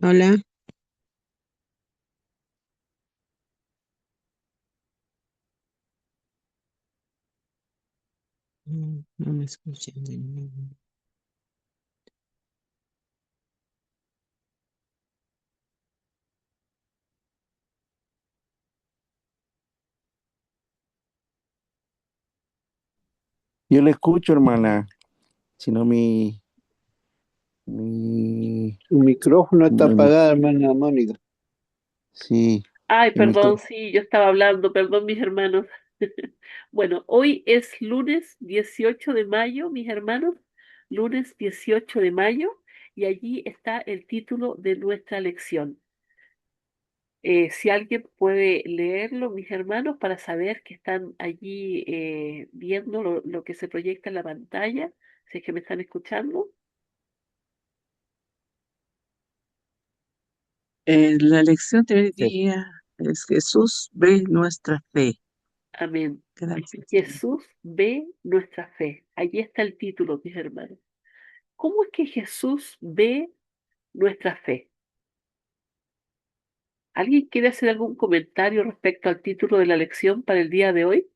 Hola. No me escuchan de nuevo. Yo le escucho, hermana, sino mi, Su micrófono está mi- apagado, hermana Mónica. sí, Ay, el perdón, micro. sí, yo estaba hablando, perdón, mis hermanos. Bueno, hoy es lunes 18 de mayo, mis hermanos, lunes 18 de mayo, y allí está el título de nuestra lección. Si alguien puede leerlo, mis hermanos, para saber que están allí viendo lo que se proyecta en la pantalla, si es que me están escuchando. La lección de hoy Sí. día es Jesús ve nuestra fe. Amén. Gracias, Señor. Jesús ve nuestra fe. Allí está el título, mis hermanos. ¿Cómo es que Jesús ve nuestra fe? ¿Alguien quiere hacer algún comentario respecto al título de la lección para el día de hoy?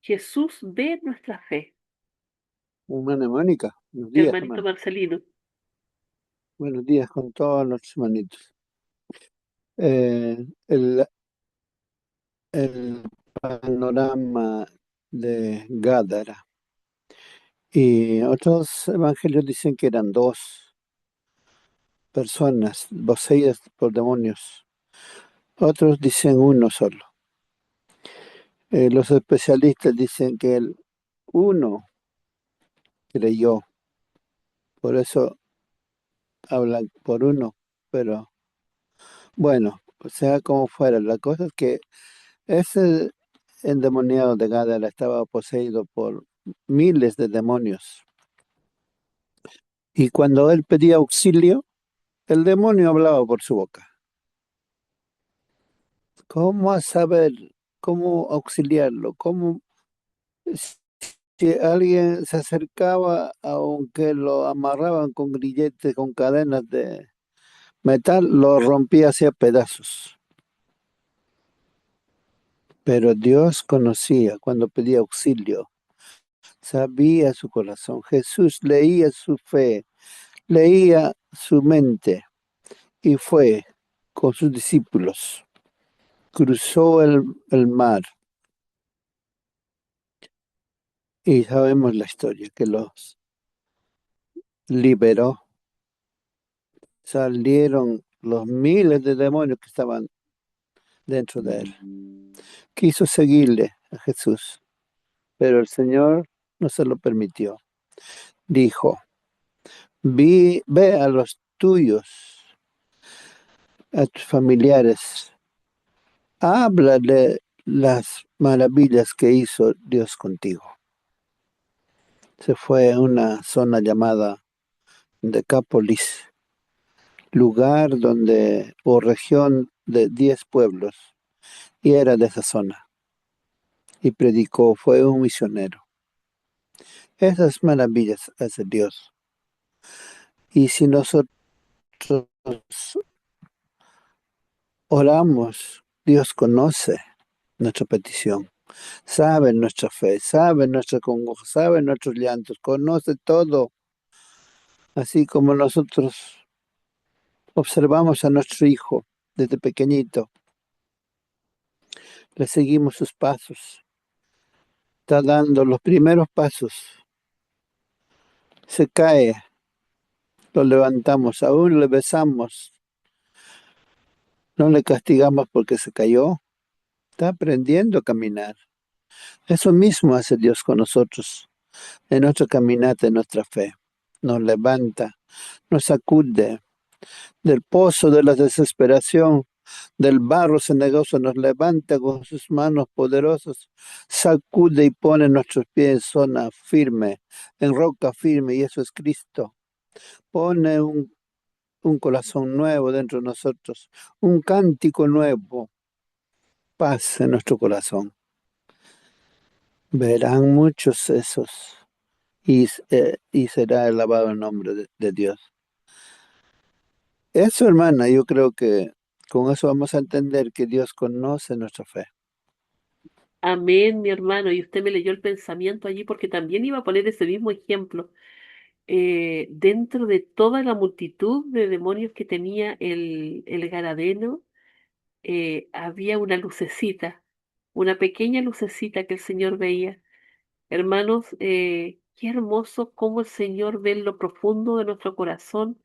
Jesús ve nuestra fe. Hermana Mónica, buenos días, Hermanito hermano. Marcelino. Buenos días con todos nuestros hermanitos. El panorama de Gádara. Y otros evangelios dicen que eran dos personas poseídas por demonios. Otros dicen uno solo. Los especialistas dicen que el uno creyó. Por eso hablan por uno. Pero bueno, sea como fuera, la cosa es que ese endemoniado de Gádara estaba poseído por miles de demonios. Y cuando él pedía auxilio, el demonio hablaba por su boca. ¿Cómo a saber cómo auxiliarlo? ¿Cómo si alguien se acercaba, aunque lo amarraban con grilletes, con cadenas de metal, lo rompía hacia pedazos? Pero Dios conocía cuando pedía auxilio, sabía su corazón. Jesús leía su fe, leía su mente y fue con sus discípulos. Cruzó el mar y sabemos la historia, que los liberó. Salieron los miles de demonios que estaban dentro de él. Quiso seguirle a Jesús, pero el Señor no se lo permitió. Dijo, ve a los tuyos, a tus familiares, háblale las maravillas que hizo Dios contigo. Se fue a una zona llamada Decápolis, lugar donde, o región de 10 pueblos, y era de esa zona, y predicó, fue un misionero. Esas maravillas hace Dios. Y si nosotros oramos, Dios conoce nuestra petición, sabe nuestra fe, sabe nuestra congoja, sabe nuestros llantos, conoce todo, así como nosotros observamos a nuestro hijo desde pequeñito, le seguimos sus pasos, está dando los primeros pasos, se cae, lo levantamos, aún le besamos, no le castigamos porque se cayó, está aprendiendo a caminar. Eso mismo hace Dios con nosotros en nuestra caminata, en nuestra fe. Nos levanta, nos sacude del pozo de la desesperación, del barro cenagoso, nos levanta con sus manos poderosas, sacude y pone nuestros pies en zona firme, en roca firme, y eso es Cristo. Pone un corazón nuevo dentro de nosotros, un cántico nuevo, paz en nuestro corazón. Verán muchos esos y será alabado el nombre de Dios. Eso, hermana, yo creo que con eso vamos a entender que Dios conoce nuestra fe. Amén, mi hermano. Y usted me leyó el pensamiento allí porque también iba a poner ese mismo ejemplo. Dentro de toda la multitud de demonios que tenía el Garadeno, había una lucecita, una pequeña lucecita que el Señor veía. Hermanos, qué hermoso cómo el Señor ve en lo profundo de nuestro corazón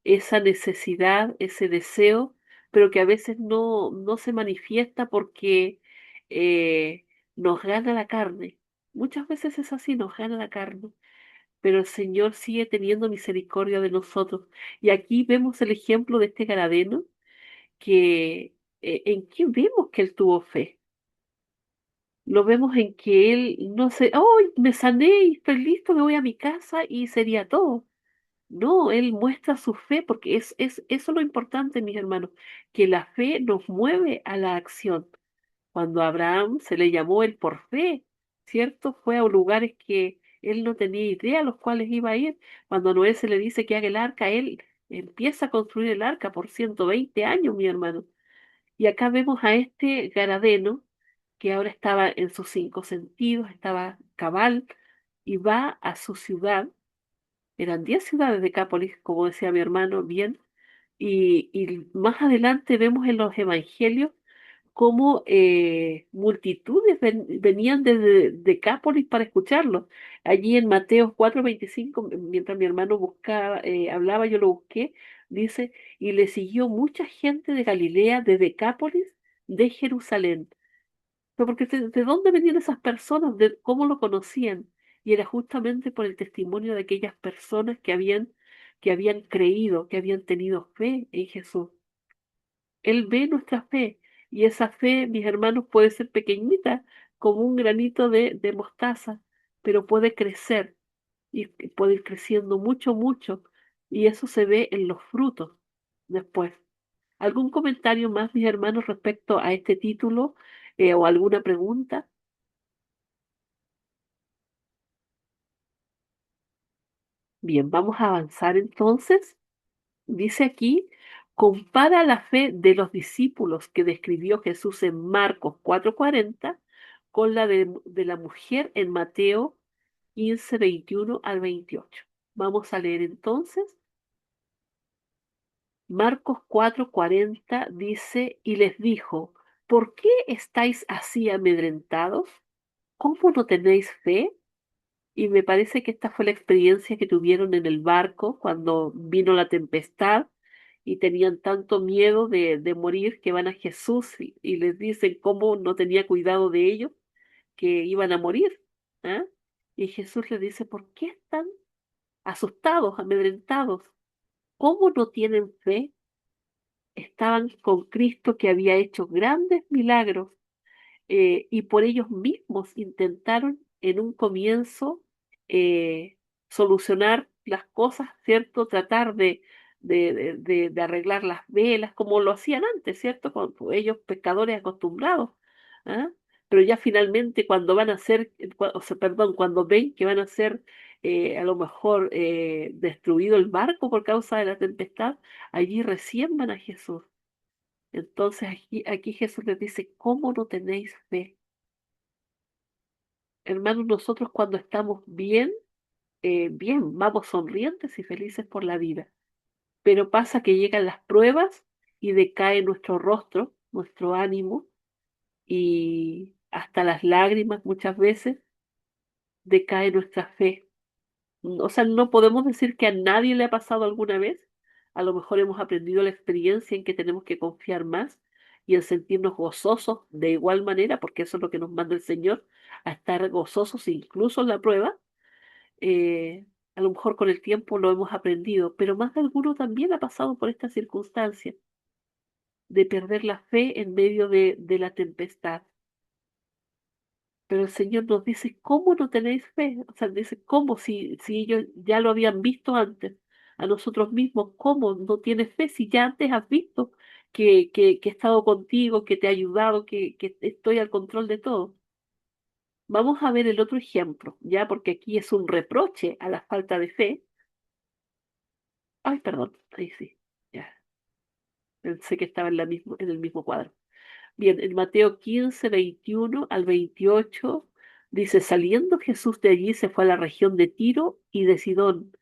esa necesidad, ese deseo, pero que a veces no se manifiesta porque eh, nos gana la carne. Muchas veces es así, nos gana la carne, pero el Señor sigue teniendo misericordia de nosotros. Y aquí vemos el ejemplo de este Garadeno, que en qué vemos que él tuvo fe. Lo vemos en que él no se, oh, me sané y estoy listo, me voy a mi casa y sería todo. No, él muestra su fe porque eso es lo importante, mis hermanos, que la fe nos mueve a la acción. Cuando a Abraham se le llamó él por fe, ¿cierto? Fue a lugares que él no tenía idea a los cuales iba a ir. Cuando a Noé se le dice que haga el arca, él empieza a construir el arca por 120 años, mi hermano. Y acá vemos a este Garadeno que ahora estaba en sus cinco sentidos, estaba cabal y va a su ciudad. Eran 10 ciudades de Cápolis, como decía mi hermano, bien. Y más adelante vemos en los evangelios cómo multitudes venían desde Decápolis para escucharlo. Allí en Mateo 4:25, mientras mi hermano buscaba, hablaba, yo lo busqué, dice, y le siguió mucha gente de Galilea, de Decápolis, de Jerusalén. Pero porque de dónde venían esas personas, de cómo lo conocían. Y era justamente por el testimonio de aquellas personas que habían creído, que habían tenido fe en Jesús. Él ve nuestra fe y esa fe, mis hermanos, puede ser pequeñita, como un granito de mostaza, pero puede crecer y puede ir creciendo mucho, mucho. Y eso se ve en los frutos después. ¿Algún comentario más, mis hermanos, respecto a este título o alguna pregunta? Bien, vamos a avanzar entonces. Dice aquí, compara la fe de los discípulos que describió Jesús en Marcos 4:40 con la de la mujer en Mateo 15:21 al 28. Vamos a leer entonces. Marcos 4:40 dice, y les dijo, ¿por qué estáis así amedrentados? ¿Cómo no tenéis fe? Y me parece que esta fue la experiencia que tuvieron en el barco cuando vino la tempestad y tenían tanto miedo de morir que van a Jesús y les dicen cómo no tenía cuidado de ellos, que iban a morir. ¿Ah? Y Jesús les dice, ¿por qué están asustados, amedrentados? ¿Cómo no tienen fe? Estaban con Cristo que había hecho grandes milagros y por ellos mismos intentaron en un comienzo solucionar las cosas, ¿cierto? Tratar de arreglar las velas como lo hacían antes, ¿cierto? Con ellos pescadores acostumbrados. ¿Ah? Pero ya finalmente cuando van a ser, o sea, perdón, cuando ven que van a ser a lo mejor destruido el barco por causa de la tempestad, allí recién van a Jesús. Entonces aquí Jesús les dice, ¿cómo no tenéis fe? Hermanos, nosotros cuando estamos bien, bien, vamos sonrientes y felices por la vida. Pero pasa que llegan las pruebas y decae nuestro rostro, nuestro ánimo y hasta las lágrimas muchas veces decae nuestra fe. O sea, no podemos decir que a nadie le ha pasado alguna vez. A lo mejor hemos aprendido la experiencia en que tenemos que confiar más y en sentirnos gozosos de igual manera, porque eso es lo que nos manda el Señor, a estar gozosos incluso en la prueba. Eh, a lo mejor con el tiempo lo hemos aprendido, pero más de alguno también ha pasado por esta circunstancia de perder la fe en medio de la tempestad. Pero el Señor nos dice, ¿cómo no tenéis fe? O sea, dice, ¿cómo si ellos ya lo habían visto antes? A nosotros mismos, ¿cómo no tienes fe si ya antes has visto que he estado contigo, que te he ayudado, que estoy al control de todo? Vamos a ver el otro ejemplo, ya, porque aquí es un reproche a la falta de fe. Ay, perdón, ahí sí, ya. Pensé que estaba en el mismo cuadro. Bien, en Mateo 15, 21 al 28 dice, saliendo Jesús de allí se fue a la región de Tiro y de Sidón.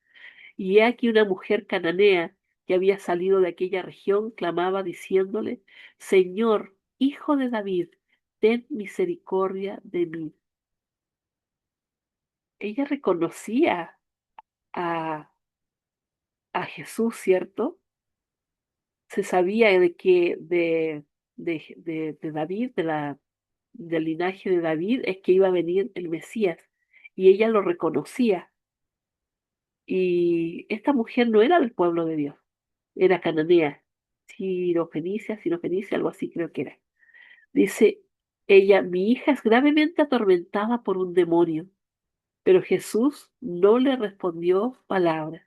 Y he aquí una mujer cananea que había salido de aquella región, clamaba diciéndole, Señor, hijo de David, ten misericordia de mí. Ella reconocía a, a Jesús, ¿cierto? Se sabía de que de David, del linaje de David, es que iba a venir el Mesías. Y ella lo reconocía. Y esta mujer no era del pueblo de Dios, era cananea, sirofenicia, algo así creo que era. Dice ella, mi hija es gravemente atormentada por un demonio, pero Jesús no le respondió palabra.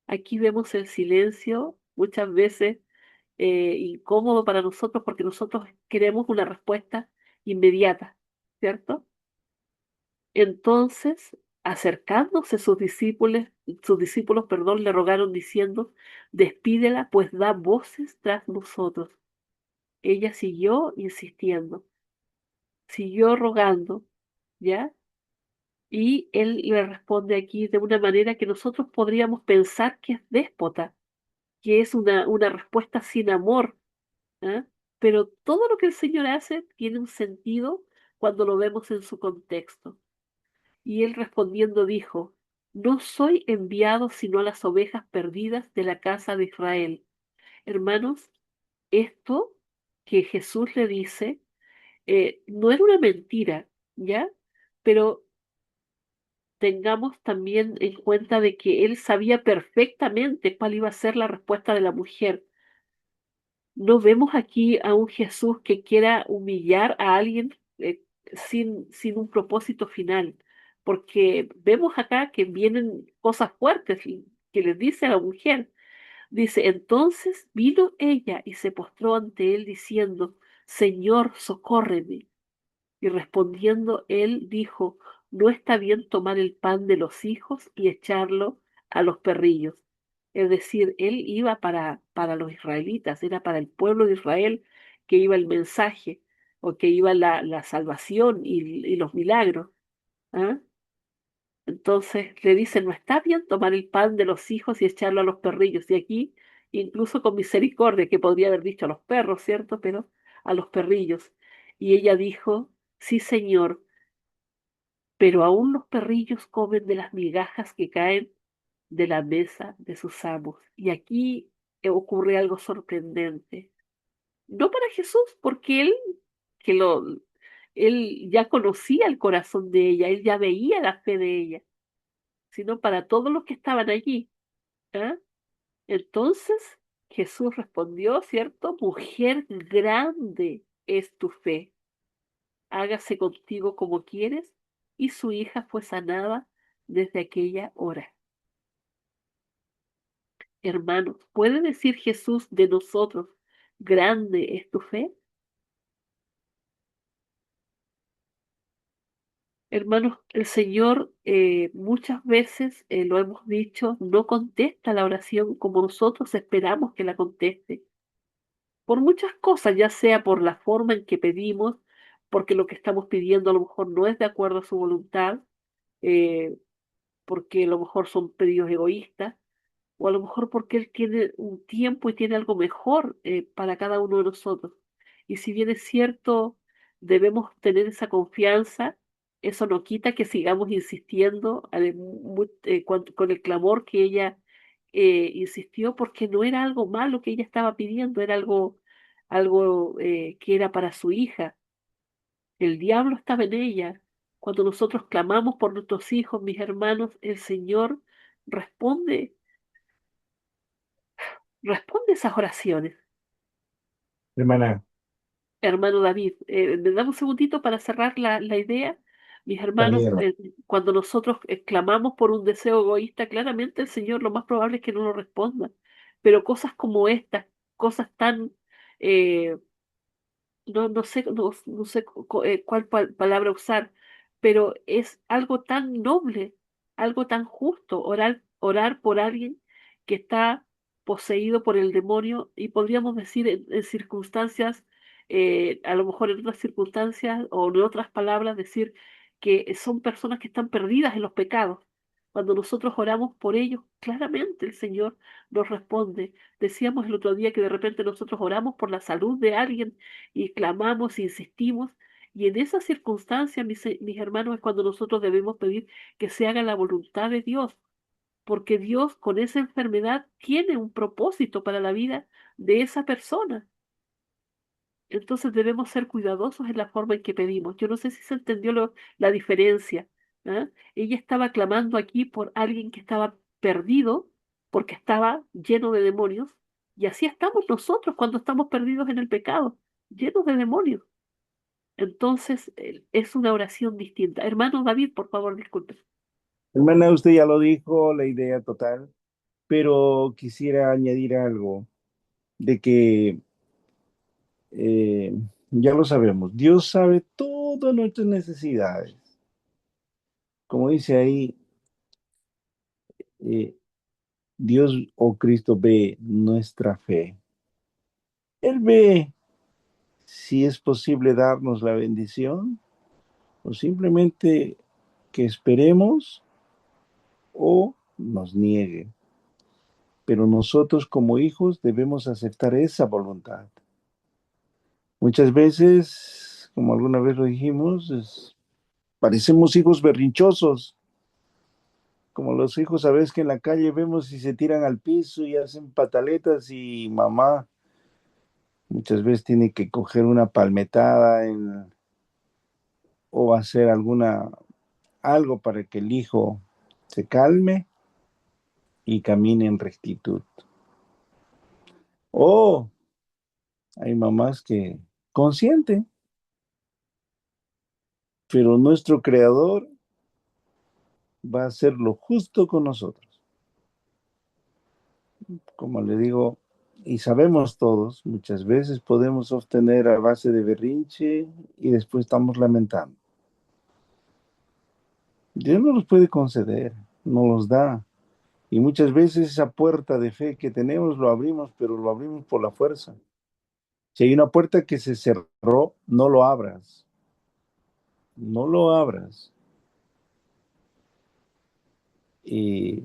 Aquí vemos el silencio muchas veces incómodo para nosotros porque nosotros queremos una respuesta inmediata, ¿cierto? Entonces, acercándose sus discípulos, perdón, le rogaron diciendo, despídela, pues da voces tras nosotros. Ella siguió insistiendo, siguió rogando, ¿ya? Y él le responde aquí de una manera que nosotros podríamos pensar que es déspota, que es una respuesta sin amor, ¿ah? Pero todo lo que el Señor hace tiene un sentido cuando lo vemos en su contexto. Y él respondiendo dijo, no soy enviado sino a las ovejas perdidas de la casa de Israel. Hermanos, esto que Jesús le dice no era una mentira, ¿ya? Pero tengamos también en cuenta de que él sabía perfectamente cuál iba a ser la respuesta de la mujer. No vemos aquí a un Jesús que quiera humillar a alguien sin un propósito final, porque vemos acá que vienen cosas fuertes que les dice a la mujer. Dice, entonces vino ella y se postró ante él diciendo, Señor, socórreme. Y respondiendo él dijo, no está bien tomar el pan de los hijos y echarlo a los perrillos. Es decir, él iba para los israelitas, era para el pueblo de Israel que iba el mensaje o que iba la salvación y los milagros. ¿Ah? Entonces le dice, no está bien tomar el pan de los hijos y echarlo a los perrillos. Y aquí, incluso con misericordia, que podría haber dicho a los perros, ¿cierto? Pero a los perrillos. Y ella dijo, sí, Señor, pero aún los perrillos comen de las migajas que caen de la mesa de sus amos. Y aquí ocurre algo sorprendente. No para Jesús, porque que lo, él ya conocía el corazón de ella, él ya veía la fe de ella, sino para todos los que estaban allí. ¿Ah? Entonces Jesús respondió, ¿cierto? Mujer, grande es tu fe, hágase contigo como quieres, y su hija fue sanada desde aquella hora. Hermanos, ¿puede decir Jesús de nosotros, grande es tu fe? Hermanos, el Señor muchas veces, lo hemos dicho, no contesta la oración como nosotros esperamos que la conteste. Por muchas cosas, ya sea por la forma en que pedimos, porque lo que estamos pidiendo a lo mejor no es de acuerdo a su voluntad, eh, porque a lo mejor son pedidos egoístas, o a lo mejor porque Él tiene un tiempo y tiene algo mejor para cada uno de nosotros. Y si bien es cierto, debemos tener esa confianza, eso no quita que sigamos insistiendo con el clamor que ella insistió, porque no era algo malo que ella estaba pidiendo, era algo que era para su hija. El diablo estaba en ella. Cuando nosotros clamamos por nuestros hijos, mis hermanos, el Señor responde responde esas oraciones. Hermana, Hermano David, ¿me damos un segundito para cerrar la idea? Mis está hermanos, bien, hermana. cuando nosotros clamamos por un deseo egoísta, claramente el Señor lo más probable es que no lo responda. Pero cosas como estas, cosas tan, eh, no sé cuál palabra usar, pero es algo tan noble, algo tan justo, orar por alguien que está poseído por el demonio y podríamos decir en circunstancias, a lo mejor en otras circunstancias o en otras palabras, decir que son personas que están perdidas en los pecados. Cuando nosotros oramos por ellos, claramente el Señor nos responde. Decíamos el otro día que de repente nosotros oramos por la salud de alguien y clamamos, insistimos, y en esa circunstancia, mis hermanos, es cuando nosotros debemos pedir que se haga la voluntad de Dios, porque Dios con esa enfermedad tiene un propósito para la vida de esa persona. Entonces debemos ser cuidadosos en la forma en que pedimos. Yo no sé si se entendió la diferencia. ¿Ah? Ella estaba clamando aquí por alguien que estaba perdido, porque estaba lleno de demonios, y así estamos nosotros cuando estamos perdidos en el pecado, llenos de demonios. Entonces es una oración distinta. Hermano David, por favor, disculpe. Hermana, usted ya lo dijo, la idea total, pero quisiera añadir algo de que eh, ya lo sabemos, Dios sabe todas nuestras necesidades. Como dice ahí, eh, Dios o Cristo ve nuestra fe. Él ve si es posible darnos la bendición o simplemente que esperemos o nos niegue. Pero nosotros como hijos debemos aceptar esa voluntad. Muchas veces, como alguna vez lo dijimos, parecemos hijos berrinchosos, como los hijos a veces que en la calle vemos y se tiran al piso y hacen pataletas y mamá muchas veces tiene que coger una palmetada o hacer algo para que el hijo se calme y camine en rectitud. O hay mamás que consienten, pero nuestro creador va a hacer lo justo con nosotros. Como le digo, y sabemos todos, muchas veces podemos obtener a base de berrinche y después estamos lamentando. Dios no los puede conceder, no los da. Y muchas veces esa puerta de fe que tenemos lo abrimos, pero lo abrimos por la fuerza. Si hay una puerta que se cerró, no lo abras. No lo abras. Y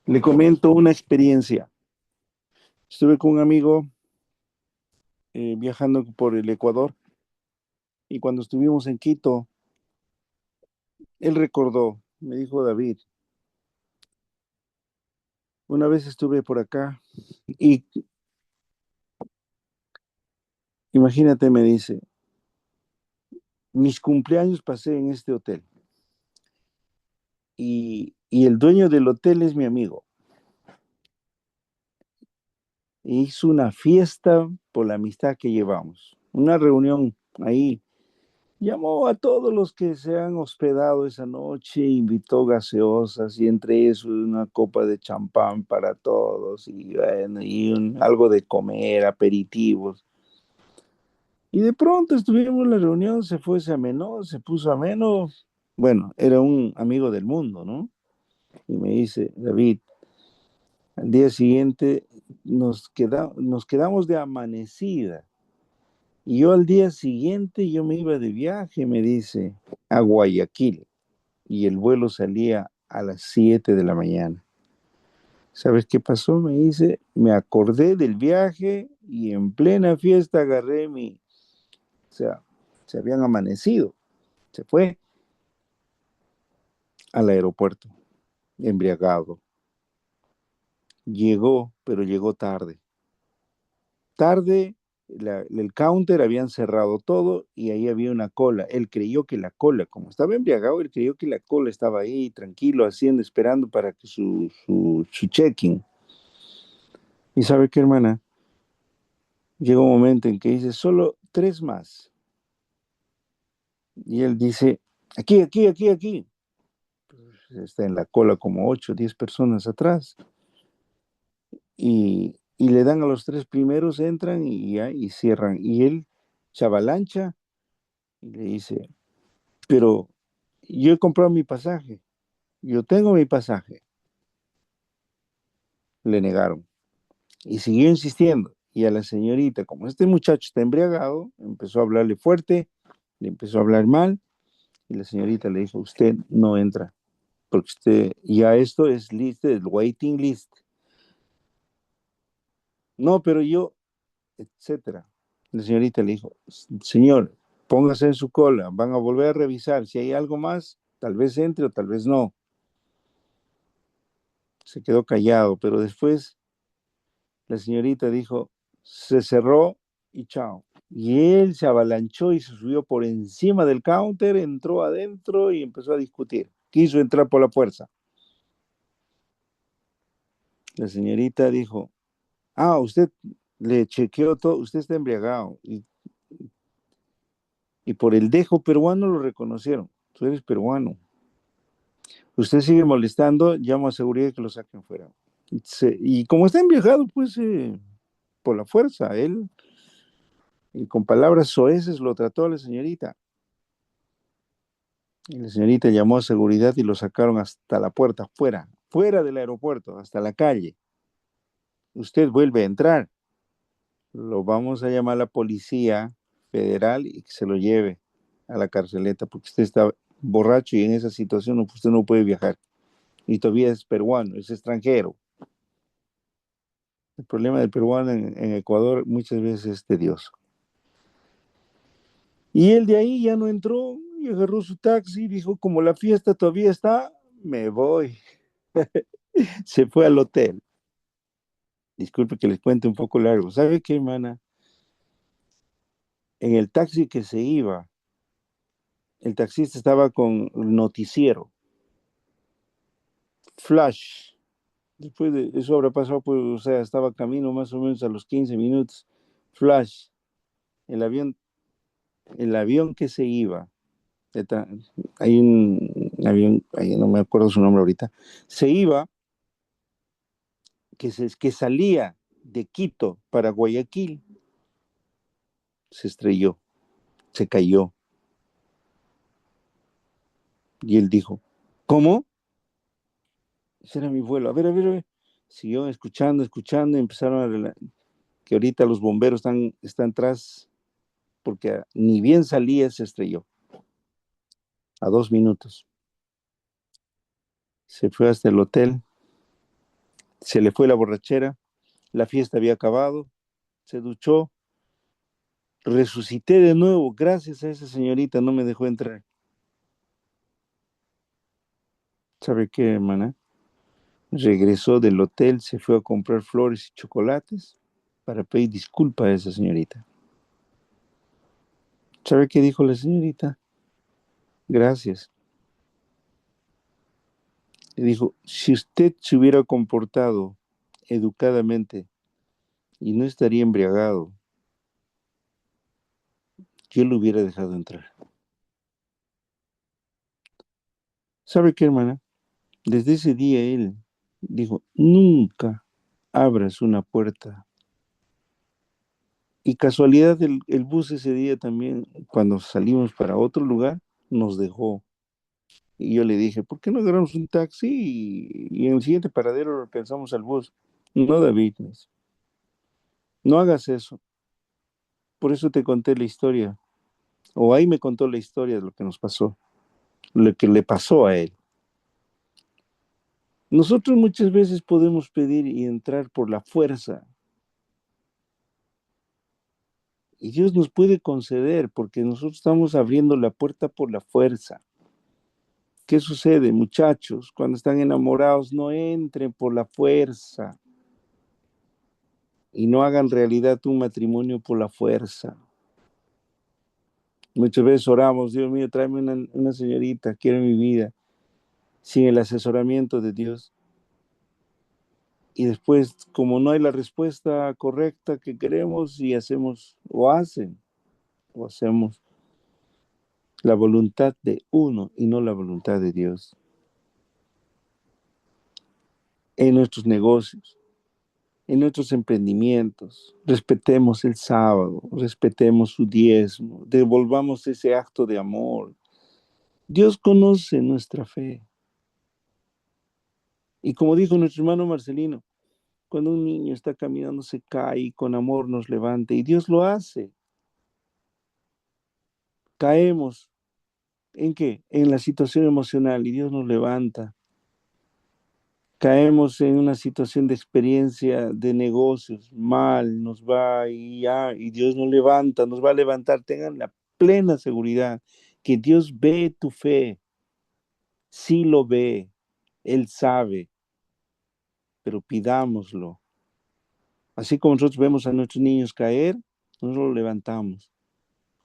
le comento una experiencia. Estuve con un amigo viajando por el Ecuador y cuando estuvimos en Quito, él recordó, me dijo David, una vez estuve por acá y imagínate, me dice, mis cumpleaños pasé en este hotel y el dueño del hotel es mi amigo. E hizo una fiesta por la amistad que llevamos, una reunión ahí. Llamó a todos los que se han hospedado esa noche, invitó gaseosas y entre eso una copa de champán para todos y, bueno, algo de comer, aperitivos. Y de pronto estuvimos en la reunión, se puso ameno. Bueno, era un amigo del mundo, ¿no? Y me dice, David, al día siguiente nos quedamos de amanecida. Y yo al día siguiente yo me iba de viaje, me dice, a Guayaquil. Y el vuelo salía a las 7 de la mañana. ¿Sabes qué pasó? Me dice, me acordé del viaje y en plena fiesta agarré o sea, se habían amanecido. Se fue al aeropuerto, embriagado. Llegó, pero llegó tarde. Tarde, el counter habían cerrado todo y ahí había una cola. Él creyó que la cola, como estaba embriagado, él creyó que la cola estaba ahí tranquilo, haciendo, esperando para que su check-in. Y sabe qué, hermana, llegó un momento en que dice, solo 3 más. Y él dice, aquí, aquí, aquí, aquí. Pues está en la cola como 8, 10 personas atrás. Y le dan a los 3 primeros, entran y cierran. Y él se avalancha y le dice, pero yo he comprado mi pasaje, yo tengo mi pasaje. Le negaron. Y siguió insistiendo. Y a la señorita, como este muchacho está embriagado, empezó a hablarle fuerte, le empezó a hablar mal, y la señorita le dijo, usted no entra, porque usted, ya esto es lista, el waiting list. No, pero yo, etcétera. La señorita le dijo, señor, póngase en su cola, van a volver a revisar, si hay algo más, tal vez entre o tal vez no. Se quedó callado, pero después la señorita dijo, se cerró y chao. Y él se avalanchó y se subió por encima del counter, entró adentro y empezó a discutir. Quiso entrar por la fuerza. La señorita dijo, usted le chequeó todo, usted está embriagado. Y por el dejo peruano lo reconocieron. Tú eres peruano. Usted sigue molestando, llamo a seguridad que lo saquen fuera. Y como está embriagado, pues por la fuerza, él, y con palabras soeces lo trató a la señorita. Y la señorita llamó a seguridad y lo sacaron hasta la puerta, fuera del aeropuerto, hasta la calle. Usted vuelve a entrar. Lo vamos a llamar a la policía federal y que se lo lleve a la carceleta porque usted está borracho y en esa situación usted no puede viajar. Y todavía es peruano, es extranjero. El problema del peruano en Ecuador muchas veces es tedioso. Y él de ahí ya no entró y agarró su taxi y dijo, como la fiesta todavía está, me voy. Se fue al hotel. Disculpe que les cuente un poco largo. ¿Sabe qué, hermana? En el taxi que se iba, el taxista estaba con noticiero. Flash. Después de eso habrá pasado, pues, o sea, estaba camino más o menos a los 15 minutos. Flash. El avión, el avión que se iba. Hay un avión, no me acuerdo su nombre ahorita. Se iba, que salía de Quito para Guayaquil. Se estrelló, se cayó. Y él dijo, ¿cómo? Ese era mi vuelo. A ver, a ver, a ver. Siguió escuchando, y empezaron que ahorita los bomberos están atrás, porque ni bien salía, se estrelló. A 2 minutos. Se fue hasta el hotel, se le fue la borrachera, la fiesta había acabado, se duchó, resucité de nuevo, gracias a esa señorita, no me dejó entrar. ¿Sabe qué, hermana? Regresó del hotel, se fue a comprar flores y chocolates para pedir disculpas a esa señorita. ¿Sabe qué dijo la señorita? Gracias. Le dijo, si usted se hubiera comportado educadamente y no estaría embriagado, yo lo hubiera dejado entrar. ¿Sabe qué, hermana? Desde ese día él dijo, nunca abras una puerta. Y casualidad, el bus ese día también, cuando salimos para otro lugar, nos dejó. Y yo le dije, ¿por qué no agarramos un taxi y en el siguiente paradero alcanzamos al bus? No, David, no hagas eso. Por eso te conté la historia. O ahí me contó la historia de lo que nos pasó, lo que le pasó a él. Nosotros muchas veces podemos pedir y entrar por la fuerza. Y Dios nos puede conceder porque nosotros estamos abriendo la puerta por la fuerza. ¿Qué sucede, muchachos? Cuando están enamorados, no entren por la fuerza y no hagan realidad un matrimonio por la fuerza. Muchas veces oramos, Dios mío, tráeme una señorita, quiero mi vida, sin el asesoramiento de Dios. Y después, como no hay la respuesta correcta que queremos, y hacemos la voluntad de uno y no la voluntad de Dios. En nuestros negocios, en nuestros emprendimientos, respetemos el sábado, respetemos su diezmo, devolvamos ese acto de amor. Dios conoce nuestra fe. Y como dijo nuestro hermano Marcelino, Cuando un niño está caminando se cae y con amor nos levanta y Dios lo hace. Caemos, ¿en qué? En la situación emocional y Dios nos levanta. Caemos en una situación de experiencia de negocios, mal, nos va y Dios nos levanta, nos va a levantar. Tengan la plena seguridad que Dios ve tu fe, sí lo ve, Él sabe, pero pidámoslo. Así como nosotros vemos a nuestros niños caer, nosotros lo levantamos.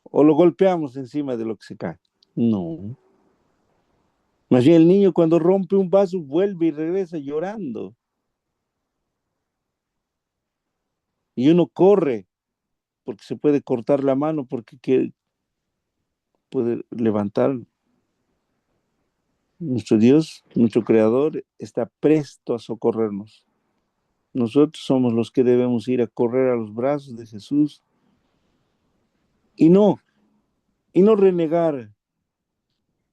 O lo golpeamos encima de lo que se cae. No. Más bien el niño cuando rompe un vaso vuelve y regresa llorando. Y uno corre porque se puede cortar la mano porque puede levantar. Nuestro Dios, nuestro Creador, está presto a socorrernos. Nosotros somos los que debemos ir a correr a los brazos de Jesús y no renegar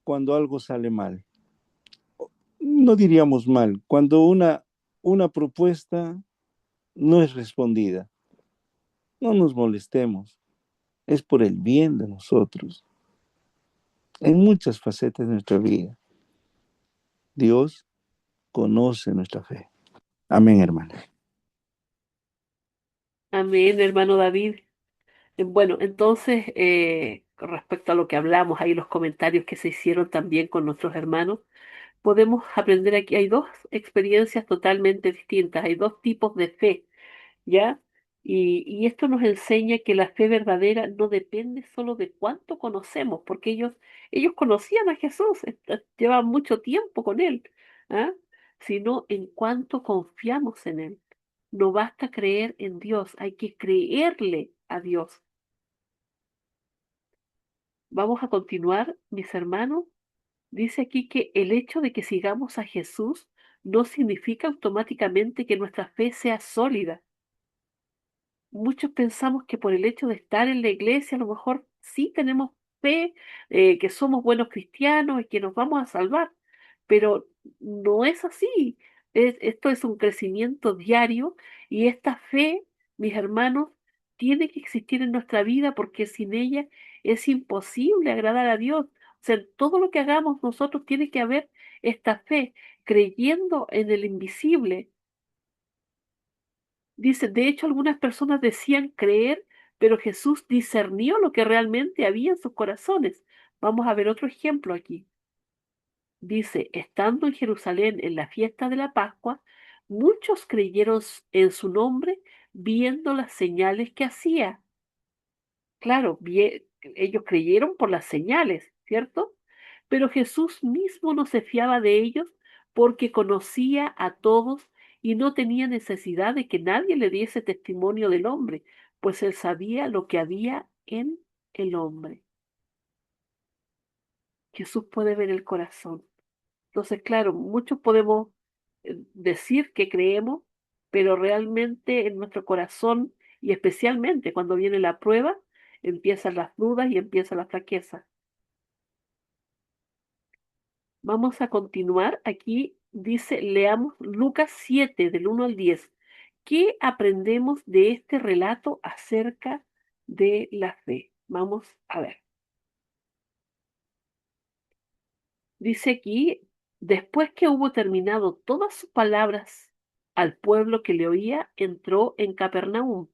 cuando algo sale mal. No diríamos mal, cuando una propuesta no es respondida. No nos molestemos, es por el bien de nosotros. En muchas facetas de nuestra vida, Dios conoce nuestra fe. Amén, hermana. Amén, hermano David. Bueno, entonces, con respecto a lo que hablamos, ahí los comentarios que se hicieron también con nuestros hermanos, podemos aprender aquí, hay dos experiencias totalmente distintas, hay dos tipos de fe, ¿ya? Y esto nos enseña que la fe verdadera no depende solo de cuánto conocemos, porque ellos conocían a Jesús, llevaban mucho tiempo con él, ¿ah? Sino en cuánto confiamos en él. No basta creer en Dios, hay que creerle a Dios. Vamos a continuar, mis hermanos. Dice aquí que el hecho de que sigamos a Jesús no significa automáticamente que nuestra fe sea sólida. Muchos pensamos que por el hecho de estar en la iglesia, a lo mejor sí tenemos fe, que somos buenos cristianos y que nos vamos a salvar, pero no es así. Esto es un crecimiento diario y esta fe, mis hermanos, tiene que existir en nuestra vida porque sin ella es imposible agradar a Dios. O sea, en todo lo que hagamos nosotros tiene que haber esta fe, creyendo en el invisible. Dice, de hecho, algunas personas decían creer, pero Jesús discernió lo que realmente había en sus corazones. Vamos a ver otro ejemplo aquí. Dice, estando en Jerusalén en la fiesta de la Pascua, muchos creyeron en su nombre viendo las señales que hacía. Claro, ellos creyeron por las señales, ¿cierto? Pero Jesús mismo no se fiaba de ellos porque conocía a todos y no tenía necesidad de que nadie le diese testimonio del hombre, pues él sabía lo que había en el hombre. Jesús puede ver el corazón. Entonces, claro, muchos podemos decir que creemos, pero realmente en nuestro corazón, y especialmente cuando viene la prueba, empiezan las dudas y empieza la flaqueza. Vamos a continuar. Aquí dice, leamos Lucas 7, del 1 al 10. ¿Qué aprendemos de este relato acerca de la fe? Vamos a ver. Dice aquí, después que hubo terminado todas sus palabras al pueblo que le oía, entró en Capernaum.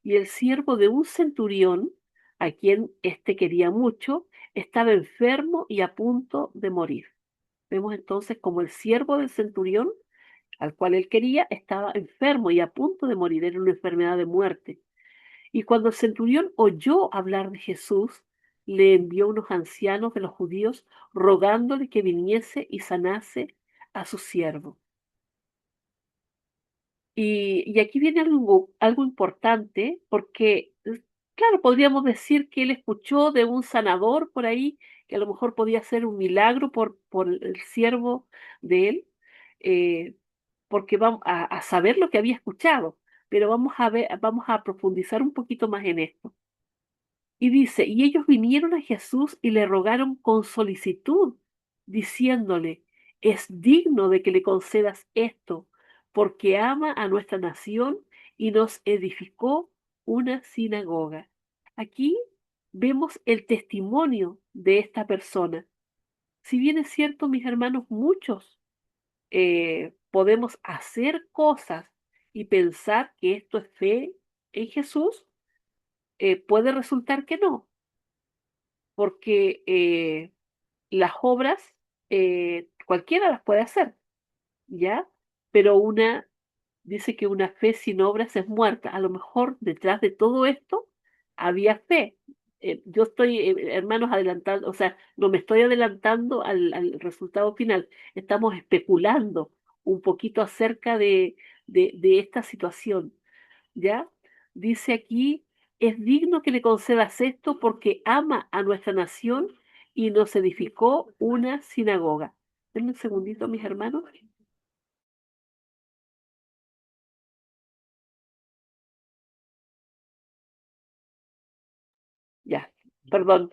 Y el siervo de un centurión, a quien éste quería mucho, estaba enfermo y a punto de morir. Vemos entonces como el siervo del centurión, al cual él quería, estaba enfermo y a punto de morir, era una enfermedad de muerte. Y cuando el centurión oyó hablar de Jesús, le envió unos ancianos de los judíos rogándole que viniese y sanase a su siervo. Y aquí viene algo importante, porque, claro, podríamos decir que él escuchó de un sanador por ahí, que a lo mejor podía ser un milagro por el siervo de él, eh, porque vamos a saber lo que había escuchado, pero vamos a profundizar un poquito más en esto. Y dice, y ellos vinieron a Jesús y le rogaron con solicitud, diciéndole, es digno de que le concedas esto, porque ama a nuestra nación y nos edificó una sinagoga. Aquí vemos el testimonio de esta persona. Si bien es cierto, mis hermanos, muchos podemos hacer cosas y pensar que esto es fe en Jesús, puede resultar que no, porque las obras cualquiera las puede hacer, ¿ya? Pero dice que una fe sin obras es muerta. A lo mejor detrás de todo esto había fe. Yo estoy, hermanos, adelantando, o sea, no me estoy adelantando al resultado final. Estamos especulando un poquito acerca de esta situación, ¿ya? Dice aquí, es digno que le concedas esto porque ama a nuestra nación y nos edificó una sinagoga. Denme un segundito, mis hermanos. Ya, perdón.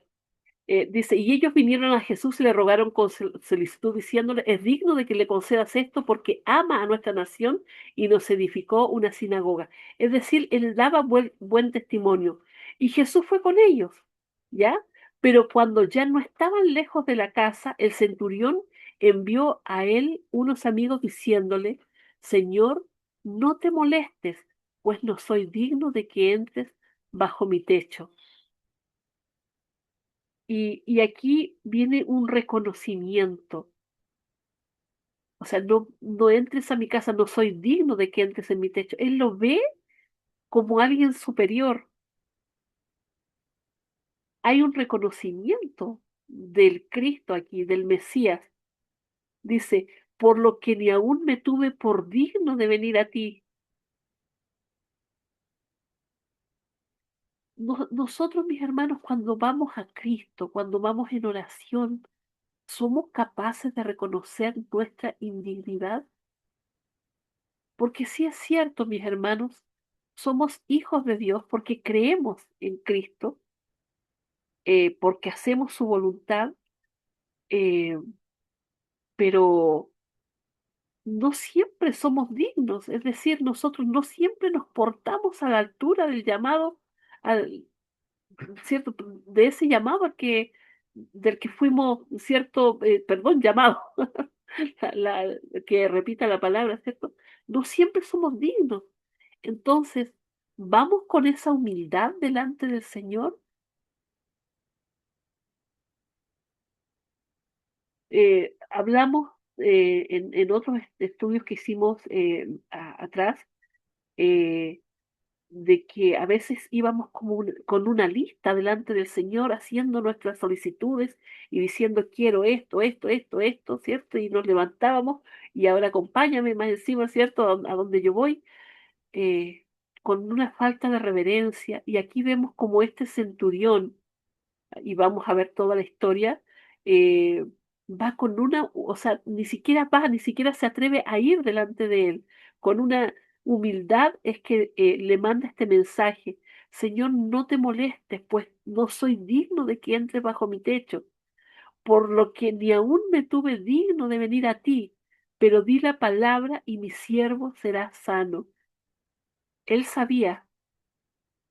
Dice, y ellos vinieron a Jesús y le rogaron con solicitud diciéndole, es digno de que le concedas esto porque ama a nuestra nación y nos edificó una sinagoga. Es decir, él daba buen testimonio. Y Jesús fue con ellos, ¿ya? Pero cuando ya no estaban lejos de la casa, el centurión envió a él unos amigos diciéndole, Señor, no te molestes, pues no soy digno de que entres bajo mi techo. Y aquí viene un reconocimiento. O sea, no entres a mi casa, no soy digno de que entres en mi techo. Él lo ve como alguien superior. Hay un reconocimiento del Cristo aquí, del Mesías. Dice, por lo que ni aún me tuve por digno de venir a ti. Nosotros, mis hermanos, cuando vamos a Cristo, cuando vamos en oración, ¿somos capaces de reconocer nuestra indignidad? Porque sí es cierto, mis hermanos, somos hijos de Dios porque creemos en Cristo, porque hacemos su voluntad, eh, pero no siempre somos dignos, es decir, nosotros no siempre nos portamos a la altura del llamado, al, ¿cierto? De ese llamado del que fuimos, ¿cierto? Perdón, llamado, que repita la palabra, ¿cierto? No siempre somos dignos. Entonces, vamos con esa humildad delante del Señor. Hablamos en otros estudios que hicimos atrás eh, de que a veces íbamos como con una lista delante del Señor haciendo nuestras solicitudes y diciendo quiero esto, esto, esto, esto, ¿cierto? Y nos levantábamos y ahora acompáñame más encima, ¿cierto? A donde yo voy. eh, con una falta de reverencia. Y aquí vemos como este centurión, y vamos a ver toda la historia, eh, va con o sea, ni siquiera va, ni siquiera se atreve a ir delante de él. Con una humildad es que le manda este mensaje. Señor, no te molestes, pues no soy digno de que entres bajo mi techo, por lo que ni aún me tuve digno de venir a ti, pero di la palabra y mi siervo será sano. Él sabía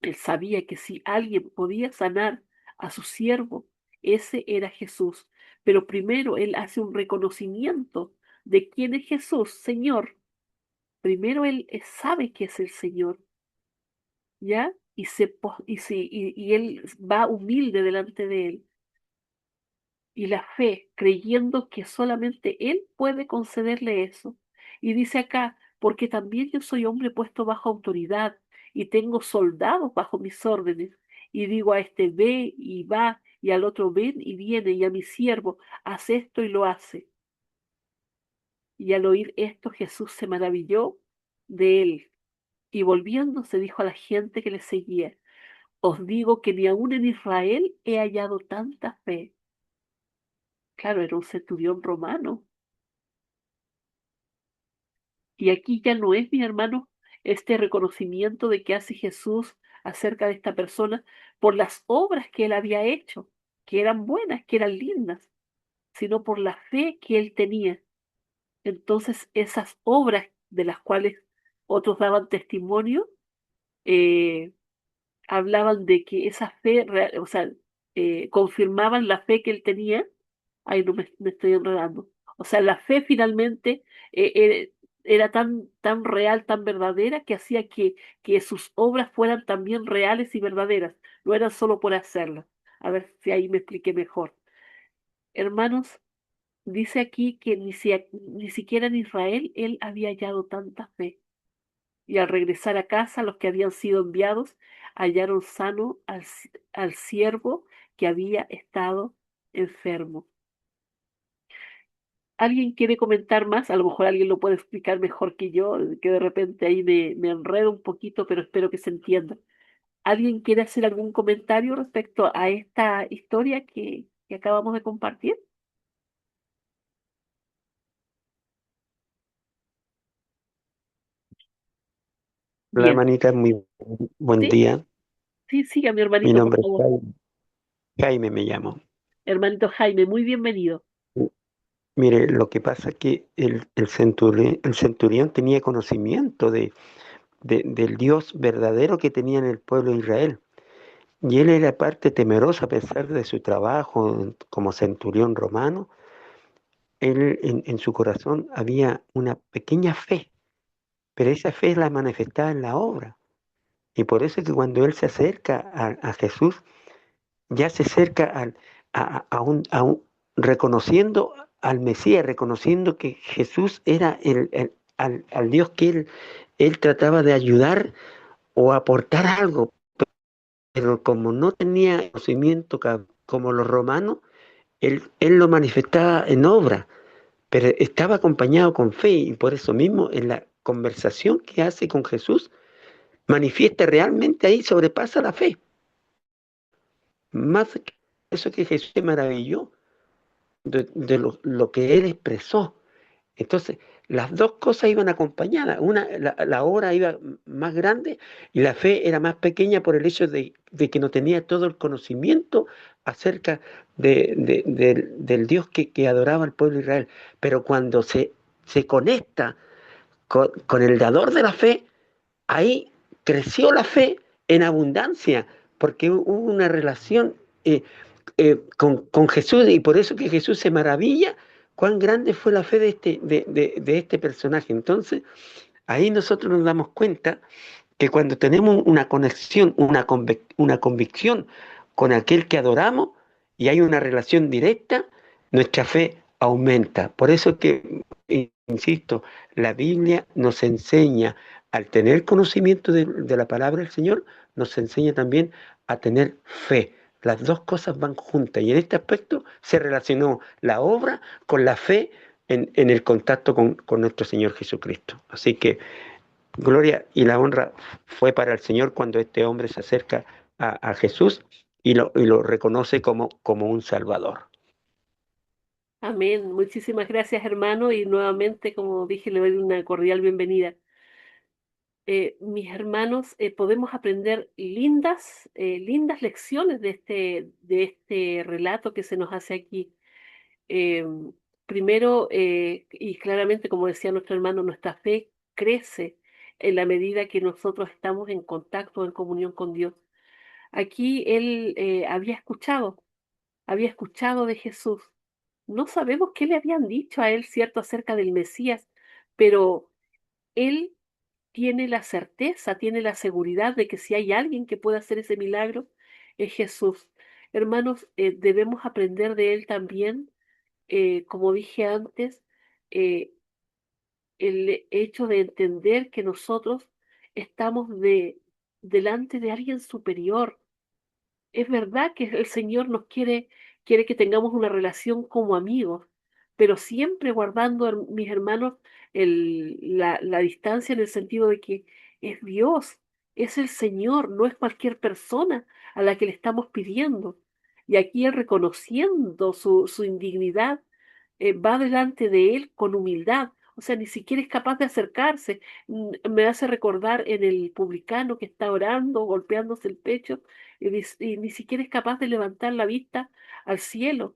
Él sabía que si alguien podía sanar a su siervo, ese era Jesús. Pero primero él hace un reconocimiento de quién es Jesús, Señor. Primero él sabe que es el Señor, ¿ya? Y él va humilde delante de él. Y la fe, creyendo que solamente él puede concederle eso. Y dice acá, porque también yo soy hombre puesto bajo autoridad y tengo soldados bajo mis órdenes. Y digo a este ve y va, y al otro ven y viene, y a mi siervo hace esto y lo hace. Y al oír esto Jesús se maravilló de él. Y volviéndose dijo a la gente que le seguía, os digo que ni aun en Israel he hallado tanta fe. Claro, era un centurión romano. Y aquí ya no es, mi hermano, este reconocimiento de que hace Jesús acerca de esta persona por las obras que él había hecho, que eran buenas, que eran lindas, sino por la fe que él tenía. Entonces esas obras de las cuales otros daban testimonio, eh, hablaban de que esa fe, o sea, confirmaban la fe que él tenía. Ay, no me estoy enredando. O sea, la fe finalmente era tan real, tan verdadera, que hacía que sus obras fueran también reales y verdaderas. No eran solo por hacerlas. A ver si ahí me expliqué mejor. Hermanos, dice aquí que ni siquiera en Israel él había hallado tanta fe. Y al regresar a casa, los que habían sido enviados hallaron sano al siervo que había estado enfermo. ¿Alguien quiere comentar más? A lo mejor alguien lo puede explicar mejor que yo, que de repente ahí me enredo un poquito, pero espero que se entienda. ¿Alguien quiere hacer algún comentario respecto a esta historia que acabamos de compartir? Hola Bien, hermanita, muy buen ¿sí? día. Sí, siga mi Mi hermanito, por nombre es favor. Jaime. Jaime me llamo. Hermanito Jaime, muy bienvenido. Mire, lo que pasa es que el centurión tenía conocimiento del Dios verdadero que tenía en el pueblo de Israel. Y él era parte temerosa a pesar de su trabajo como centurión romano. Él en su corazón había una pequeña fe, pero esa fe la manifestaba en la obra. Y por eso es que cuando él se acerca a Jesús, ya se acerca reconociendo al Mesías, reconociendo que Jesús era al Dios que él trataba de ayudar o aportar algo, pero como no tenía conocimiento como los romanos, él lo manifestaba en obra, pero estaba acompañado con fe y por eso mismo en la conversación que hace con Jesús, manifiesta realmente ahí, sobrepasa la fe. Más que eso que Jesús se maravilló de lo que él expresó. Entonces, las dos cosas iban acompañadas. La obra iba más grande y la fe era más pequeña por el hecho de que no tenía todo el conocimiento acerca del Dios que adoraba al pueblo de Israel. Pero cuando se conecta con el dador de la fe, ahí creció la fe en abundancia, porque hubo una relación con Jesús, y por eso que Jesús se maravilla cuán grande fue la fe de este personaje. Entonces, ahí nosotros nos damos cuenta que cuando tenemos una conexión, una convicción con aquel que adoramos y hay una relación directa, nuestra fe aumenta. Por eso que, insisto, la Biblia nos enseña, al tener conocimiento de la palabra del Señor, nos enseña también a tener fe. Las dos cosas van juntas y en este aspecto se relacionó la obra con la fe en el contacto con nuestro Señor Jesucristo. Así que gloria y la honra fue para el Señor cuando este hombre se acerca a Jesús y lo reconoce como un Salvador. Amén. Muchísimas gracias, hermano, y nuevamente, como dije, le doy una cordial bienvenida. Mis hermanos, podemos aprender lindas lecciones de este relato que se nos hace aquí. Eh, Primero, y claramente, como decía nuestro hermano, nuestra fe crece en la medida que nosotros estamos en contacto, en comunión con Dios. Aquí él había escuchado de Jesús. No sabemos qué le habían dicho a él, cierto, acerca del Mesías, pero él tiene la certeza, tiene la seguridad de que si hay alguien que pueda hacer ese milagro, es Jesús. Hermanos, debemos aprender de él también, como dije antes, eh, el hecho de entender que nosotros estamos delante de alguien superior. Es verdad que el Señor quiere que tengamos una relación como amigos, pero siempre guardando, mis hermanos, la distancia, en el sentido de que es Dios, es el Señor, no es cualquier persona a la que le estamos pidiendo. Y aquí Él, reconociendo su indignidad, va delante de Él con humildad. O sea, ni siquiera es capaz de acercarse. Me hace recordar en el publicano que está orando, golpeándose el pecho, y ni siquiera es capaz de levantar la vista al cielo.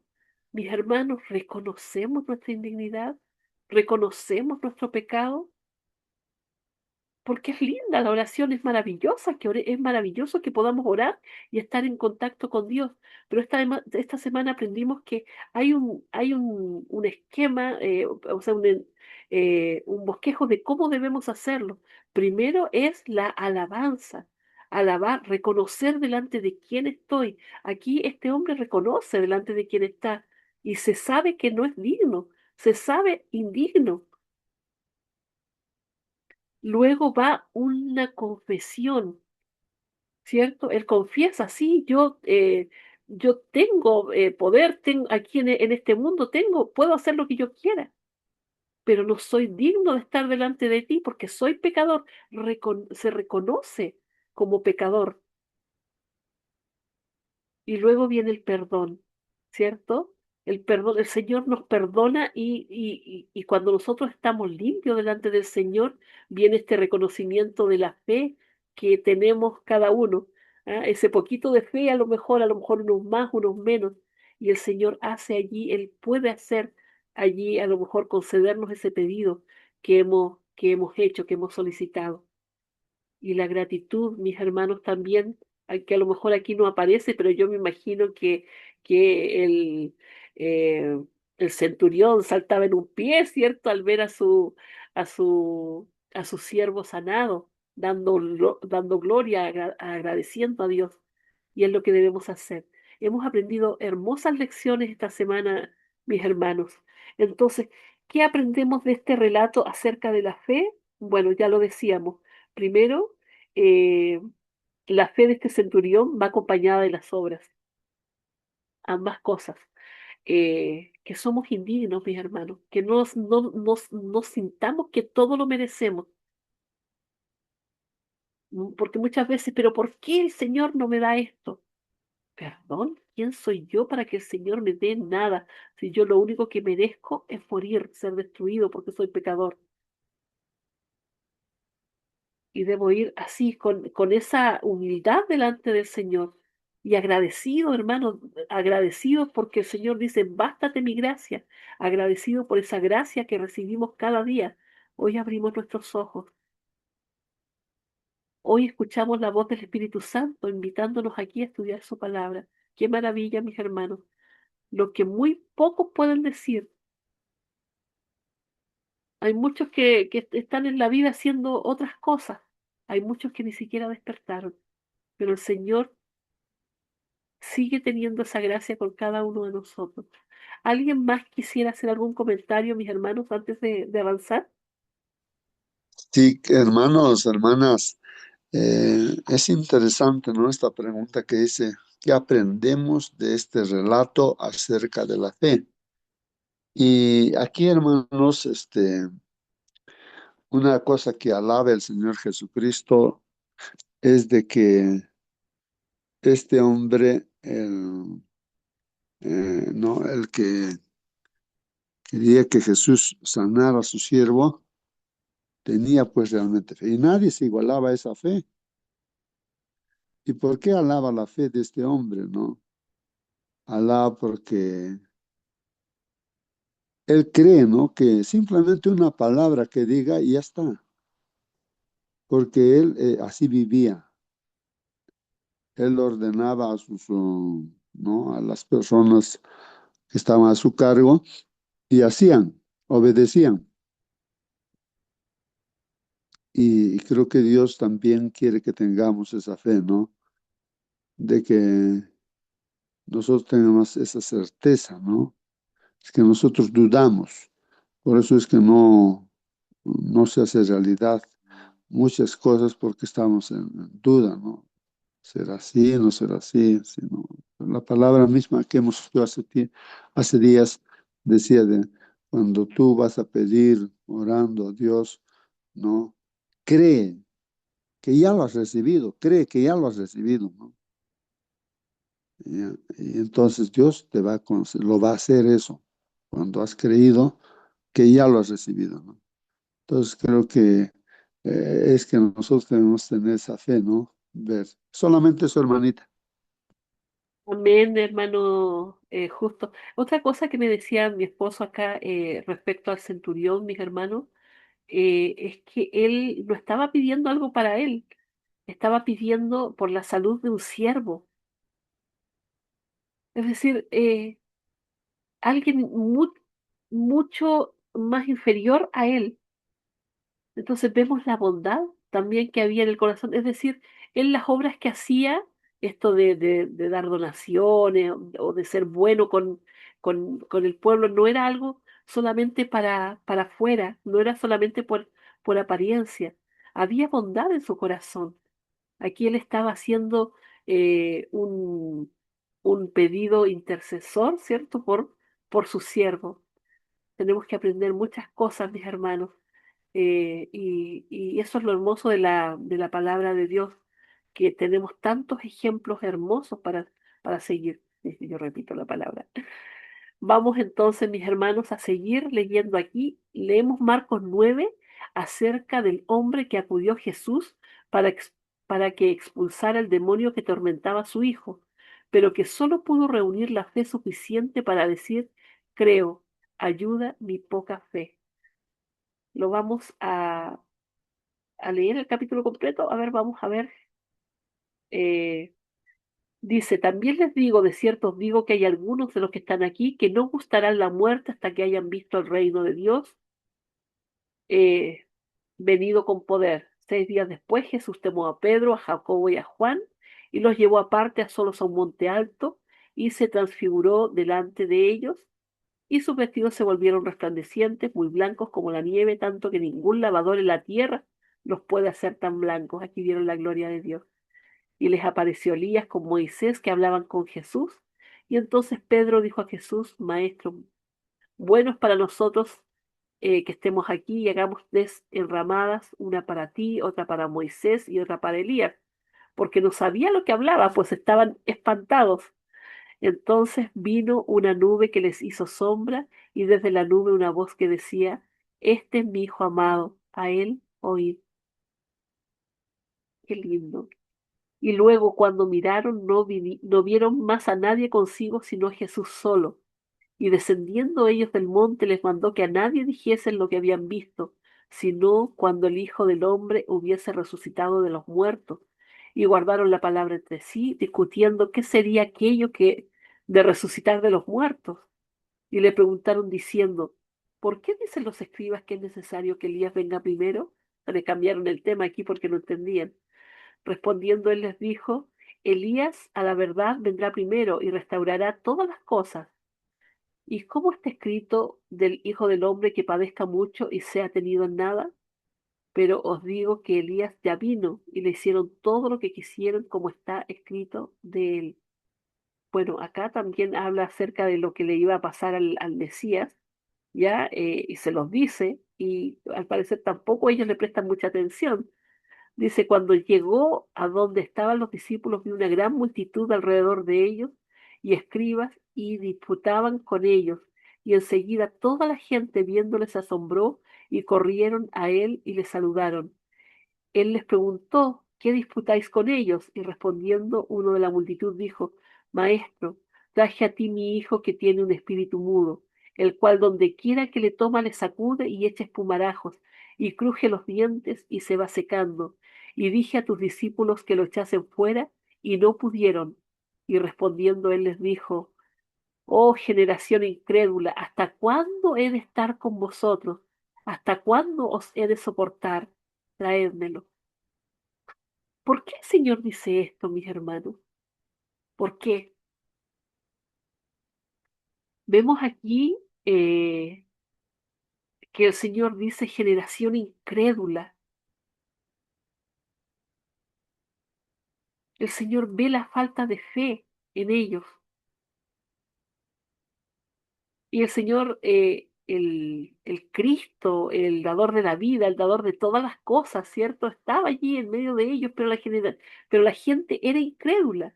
Mis hermanos, reconocemos nuestra indignidad, reconocemos nuestro pecado. porque es linda, la oración es maravillosa, es maravilloso que podamos orar y estar en contacto con Dios. Pero esta semana aprendimos que hay un esquema, o sea, un bosquejo de cómo debemos hacerlo. Primero es la alabanza, alabar, reconocer delante de quién estoy. Aquí este hombre reconoce delante de quién está y se sabe que no es digno, se sabe indigno. Luego va una confesión, ¿cierto? Él confiesa, sí, yo tengo poder, tengo, aquí en este mundo puedo hacer lo que yo quiera, pero no soy digno de estar delante de ti porque soy pecador. Se reconoce como pecador. Y luego viene el perdón, ¿cierto? El perdón, el Señor nos perdona y cuando nosotros estamos limpios delante del Señor, viene este reconocimiento de la fe que tenemos cada uno. ¿Ah? Ese poquito de fe, a lo mejor unos más, unos menos. Y el Señor hace allí, Él puede hacer allí, a lo mejor concedernos ese pedido que hemos hecho, que hemos solicitado. Y la gratitud, mis hermanos, también, que a lo mejor aquí no aparece, pero yo me imagino que el centurión saltaba en un pie, ¿cierto? Al ver a su siervo sanado, dando gloria, agradeciendo a Dios. Y es lo que debemos hacer. Hemos aprendido hermosas lecciones esta semana, mis hermanos. Entonces, ¿qué aprendemos de este relato acerca de la fe? Bueno, ya lo decíamos. Primero, eh, la fe de este centurión va acompañada de las obras, ambas cosas. Que somos indignos, mis hermanos, que no sintamos que todo lo merecemos, porque muchas veces, pero ¿por qué el Señor no me da esto? Perdón, ¿quién soy yo para que el Señor me dé nada? Si yo lo único que merezco es morir, ser destruido porque soy pecador. Y debo ir así, con esa humildad delante del Señor. Y agradecido, hermano, agradecido porque el Señor dice, bástate mi gracia. Agradecido por esa gracia que recibimos cada día. Hoy abrimos nuestros ojos. Hoy escuchamos la voz del Espíritu Santo invitándonos aquí a estudiar su palabra. Qué maravilla, mis hermanos. Lo que muy pocos pueden decir. Hay muchos que están en la vida haciendo otras cosas. Hay muchos que ni siquiera despertaron. Pero el Señor sigue teniendo esa gracia con cada uno de nosotros. ¿Alguien más quisiera hacer algún comentario, mis hermanos, antes de avanzar? Sí, hermanos, hermanas, es interesante, ¿no? Esta pregunta que dice, ¿qué aprendemos de este relato acerca de la fe? Y aquí, hermanos, una cosa que alaba el Señor Jesucristo es de que este hombre, ¿no? El que quería que Jesús sanara a su siervo, tenía pues realmente fe. Y nadie se igualaba a esa fe. ¿Y por qué alaba la fe de este hombre, no? Alaba porque él cree, ¿no? Que simplemente una palabra que diga y ya está. Porque él así vivía. Él ordenaba ¿no? A las personas que estaban a su cargo y hacían, obedecían. Y creo que Dios también quiere que tengamos esa fe, ¿no? De que nosotros tengamos esa certeza, ¿no? Es que nosotros dudamos. Por eso es que no se hace realidad muchas cosas porque estamos en duda, ¿no? ¿Será así? ¿No será así? ¿Sí, no? La palabra misma que hemos estudiado hace días decía de cuando tú vas a pedir orando a Dios, ¿no? Cree que ya lo has recibido, cree que ya lo has recibido, ¿no? Y entonces Dios lo va a hacer eso cuando has creído que ya lo has recibido, ¿no? Entonces creo que es que nosotros debemos tener esa fe, ¿no? Ver. Solamente eso, hermanita. Amén, hermano, justo. Otra cosa que me decía mi esposo acá respecto al centurión, mis hermanos, es que él no estaba pidiendo algo para él, estaba pidiendo por la salud de un siervo. Es decir, alguien mucho más inferior a él. Entonces vemos la bondad también que había en el corazón. Es decir, en las obras que hacía, esto de dar donaciones o de ser bueno con el pueblo, no era algo solamente para afuera, no era solamente por apariencia. Había bondad en su corazón. Aquí él estaba haciendo eh, un, un pedido intercesor, ¿cierto? Por su siervo. Tenemos que aprender muchas cosas, mis hermanos. Y eso es lo hermoso de la palabra de Dios, que tenemos tantos ejemplos hermosos para seguir. Yo repito la palabra. Vamos entonces, mis hermanos, a seguir leyendo aquí. Leemos Marcos 9 acerca del hombre que acudió a Jesús para, para que expulsara el demonio que tormentaba a su hijo, pero que solo pudo reunir la fe suficiente para decir, creo, ayuda mi poca fe. Lo vamos a leer el capítulo completo. A ver, vamos a ver. Eh, Dice, también les digo, de cierto os digo que hay algunos de los que están aquí que no gustarán la muerte hasta que hayan visto el reino de Dios eh, venido con poder. 6 días después Jesús tomó a Pedro, a Jacobo y a Juan y los llevó aparte a solos a un monte alto y se transfiguró delante de ellos y sus vestidos se volvieron resplandecientes, muy blancos como la nieve, tanto que ningún lavador en la tierra los puede hacer tan blancos. Aquí vieron la gloria de Dios. Y les apareció Elías con Moisés que hablaban con Jesús. Y entonces Pedro dijo a Jesús, Maestro, bueno es para nosotros que estemos aquí y hagamos enramadas, una para ti, otra para Moisés y otra para Elías, porque no sabía lo que hablaba, pues estaban espantados. Entonces vino una nube que les hizo sombra y desde la nube una voz que decía, este es mi hijo amado, a él oíd. Qué lindo. Y luego cuando miraron no vieron más a nadie consigo sino a Jesús solo. Y descendiendo ellos del monte les mandó que a nadie dijesen lo que habían visto, sino cuando el Hijo del Hombre hubiese resucitado de los muertos. Y guardaron la palabra entre sí, discutiendo qué sería aquello que de resucitar de los muertos. Y le preguntaron diciendo, ¿por qué dicen los escribas que es necesario que Elías venga primero? Le cambiaron el tema aquí porque no entendían. Respondiendo él les dijo, Elías a la verdad vendrá primero y restaurará todas las cosas. ¿Y cómo está escrito del Hijo del Hombre que padezca mucho y sea tenido en nada? Pero os digo que Elías ya vino y le hicieron todo lo que quisieron como está escrito de él. Bueno, acá también habla acerca de lo que le iba a pasar al Mesías, ¿ya? Y se los dice, y al parecer tampoco ellos le prestan mucha atención. Dice, cuando llegó a donde estaban los discípulos, vio una gran multitud alrededor de ellos y escribas y disputaban con ellos. Y enseguida toda la gente viéndoles asombró y corrieron a él y le saludaron. Él les preguntó, ¿qué disputáis con ellos? Y respondiendo uno de la multitud dijo, Maestro, traje a ti mi hijo que tiene un espíritu mudo, el cual donde quiera que le toma le sacude y echa espumarajos, y cruje los dientes y se va secando. Y dije a tus discípulos que lo echasen fuera, y no pudieron. Y respondiendo él les dijo, Oh generación incrédula, ¿hasta cuándo he de estar con vosotros? ¿Hasta cuándo os he de soportar? Traédmelo. ¿Por qué el Señor dice esto, mis hermanos? ¿Por qué? Vemos aquí que el Señor dice generación incrédula. El Señor ve la falta de fe en ellos. Y el Señor, el Cristo, el dador de la vida, el dador de todas las cosas, ¿cierto? Estaba allí en medio de ellos, pero la gente era incrédula.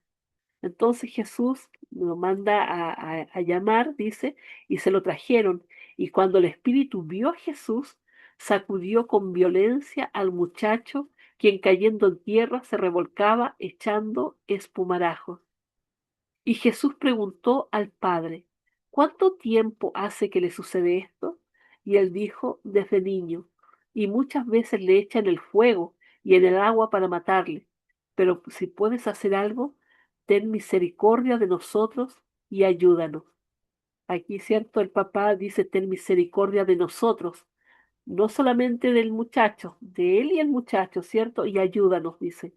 Entonces Jesús lo manda a llamar, dice, y se lo trajeron. Y cuando el espíritu vio a Jesús, sacudió con violencia al muchacho, quien cayendo en tierra se revolcaba echando espumarajos. Y Jesús preguntó al padre, ¿cuánto tiempo hace que le sucede esto? Y él dijo, desde niño. y muchas veces le echan el fuego y en el agua para matarle. Pero si puedes hacer algo, ten misericordia de nosotros y ayúdanos. Aquí, ¿cierto? El papá dice, ten misericordia de nosotros, no solamente del muchacho, de él y el muchacho, ¿cierto? Y ayúdanos, dice.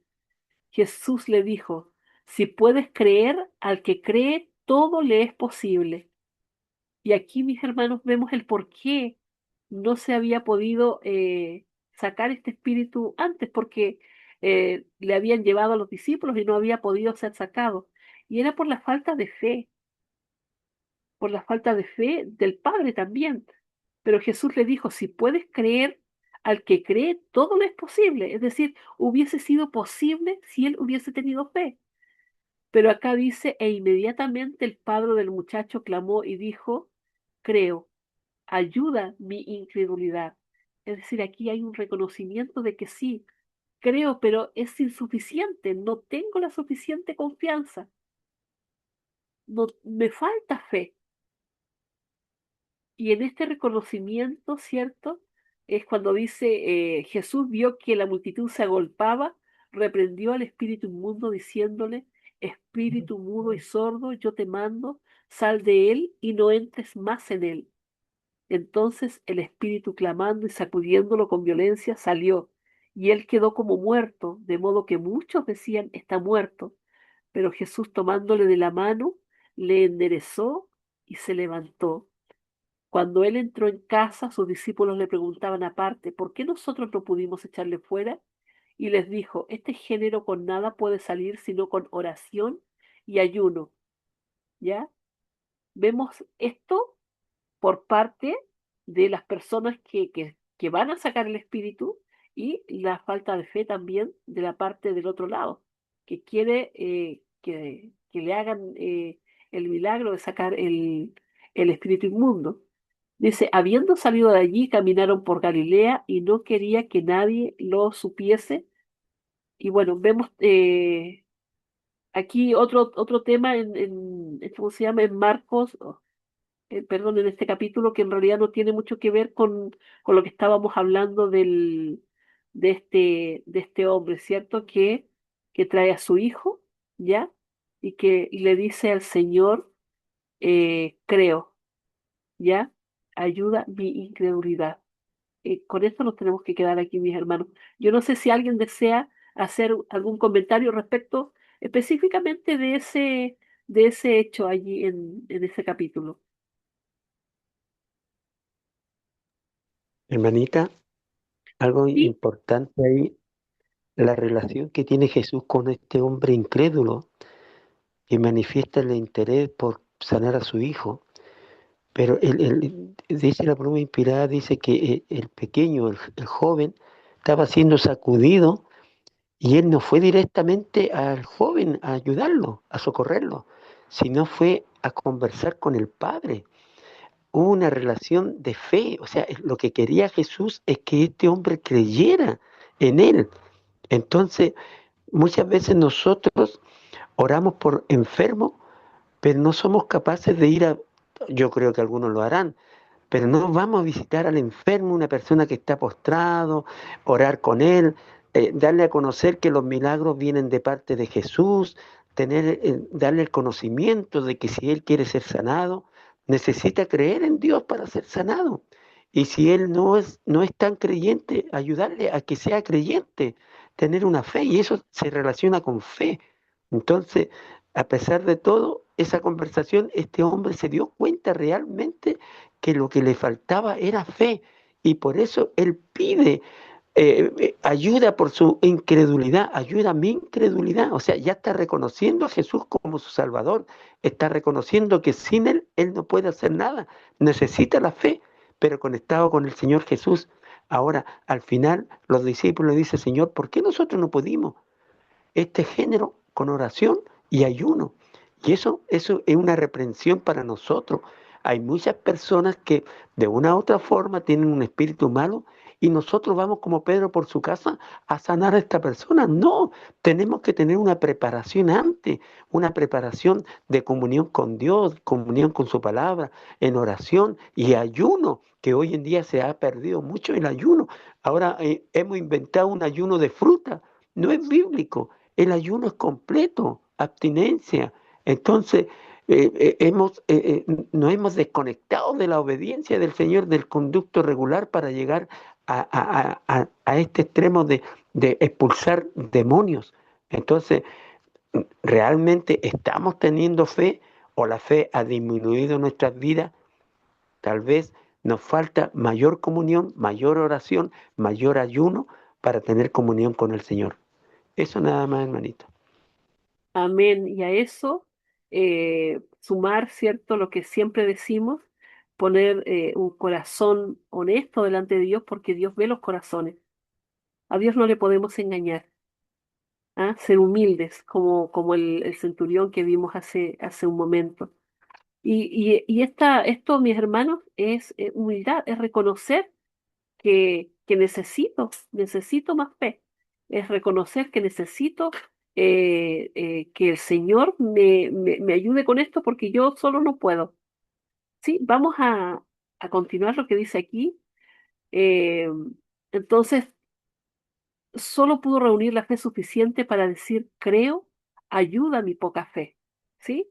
Jesús le dijo, si puedes creer, al que cree, todo le es posible. Y aquí, mis hermanos, vemos el por qué no se había podido sacar este espíritu antes, porque le habían llevado a los discípulos y no había podido ser sacado. Y era por la falta de fe, por la falta de fe del Padre también. Pero Jesús le dijo, si puedes creer, al que cree, todo le es posible. Es decir, hubiese sido posible si él hubiese tenido fe. Pero acá dice, e inmediatamente el padre del muchacho clamó y dijo, creo, ayuda mi incredulidad. Es decir, aquí hay un reconocimiento de que sí, creo, pero es insuficiente, no tengo la suficiente confianza, no, me falta fe. Y en este reconocimiento, ¿cierto? Es cuando dice, Jesús vio que la multitud se agolpaba, reprendió al espíritu inmundo diciéndole, espíritu mudo y sordo, yo te mando, sal de él y no entres más en él. Entonces el espíritu, clamando y sacudiéndolo con violencia, salió, y él quedó como muerto, de modo que muchos decían, está muerto. Pero Jesús, tomándole de la mano, le enderezó y se levantó. Cuando él entró en casa, sus discípulos le preguntaban aparte, ¿por qué nosotros no pudimos echarle fuera? Y les dijo, este género con nada puede salir sino con oración y ayuno. ¿Ya? Vemos esto por parte de las personas que van a sacar el espíritu y la falta de fe también de la parte del otro lado, que quiere que le hagan el milagro de sacar el espíritu inmundo. Dice, habiendo salido de allí, caminaron por Galilea y no quería que nadie lo supiese. Y bueno, vemos aquí otro tema ¿cómo se llama? En Marcos, perdón, en este capítulo que en realidad no tiene mucho que ver con lo que estábamos hablando de este hombre, ¿cierto? Que trae a su hijo, ¿ya? Y le dice al Señor, creo, ¿ya? Ayuda mi incredulidad. Con esto nos tenemos que quedar aquí, mis hermanos. Yo no sé si alguien desea hacer algún comentario respecto específicamente de ese hecho allí en ese capítulo. Hermanita, algo Sí, importante ahí, la relación que tiene Jesús con este hombre incrédulo que manifiesta el interés por sanar a su hijo. Pero dice la pluma inspirada, dice que el pequeño, el joven, estaba siendo sacudido y él no fue directamente al joven a ayudarlo, a socorrerlo, sino fue a conversar con el padre. Hubo una relación de fe, o sea, lo que quería Jesús es que este hombre creyera en él. Entonces, muchas veces nosotros oramos por enfermos, pero no somos capaces de ir yo creo que algunos lo harán, pero no vamos a visitar al enfermo, una persona que está postrado, orar con él, darle a conocer que los milagros vienen de parte de Jesús, darle el conocimiento de que si él quiere ser sanado, necesita creer en Dios para ser sanado. Y si él no es tan creyente, ayudarle a que sea creyente, tener una fe, y eso se relaciona con fe. Entonces, a pesar de todo, esa conversación, este hombre se dio cuenta realmente que lo que le faltaba era fe y por eso él pide ayuda por su incredulidad, ayuda a mi incredulidad, o sea, ya está reconociendo a Jesús como su Salvador, está reconociendo que sin él, él no puede hacer nada, necesita la fe, pero conectado con el Señor Jesús. Ahora, al final, los discípulos dicen, Señor, ¿por qué nosotros no pudimos? Este género con oración y ayuno. Y eso es una reprensión para nosotros. Hay muchas personas que de una u otra forma tienen un espíritu malo y nosotros vamos como Pedro por su casa a sanar a esta persona. No, tenemos que tener una preparación antes, una preparación de comunión con Dios, comunión con su palabra, en oración y ayuno, que hoy en día se ha perdido mucho el ayuno. Ahora hemos inventado un ayuno de fruta, no es bíblico, el ayuno es completo, abstinencia. Entonces, nos hemos desconectado de la obediencia del Señor, del conducto regular para llegar a este extremo de expulsar demonios. Entonces, ¿realmente estamos teniendo fe o la fe ha disminuido en nuestras vidas? Tal vez nos falta mayor comunión, mayor oración, mayor ayuno para tener comunión con el Señor. Eso nada más, hermanito. Amén. Y a eso sumar, ¿cierto? Lo que siempre decimos, poner un corazón honesto delante de Dios, porque Dios ve los corazones. A Dios no le podemos engañar. ¿Ah? Ser humildes, como el centurión que vimos hace un momento. Esto, mis hermanos, es humildad, es reconocer que necesito más fe, es reconocer que necesito que el Señor me ayude con esto porque yo solo no puedo. Sí, vamos a continuar lo que dice aquí. Eh, entonces, solo pudo reunir la fe suficiente para decir, creo, ayuda mi poca fe. ¿Sí?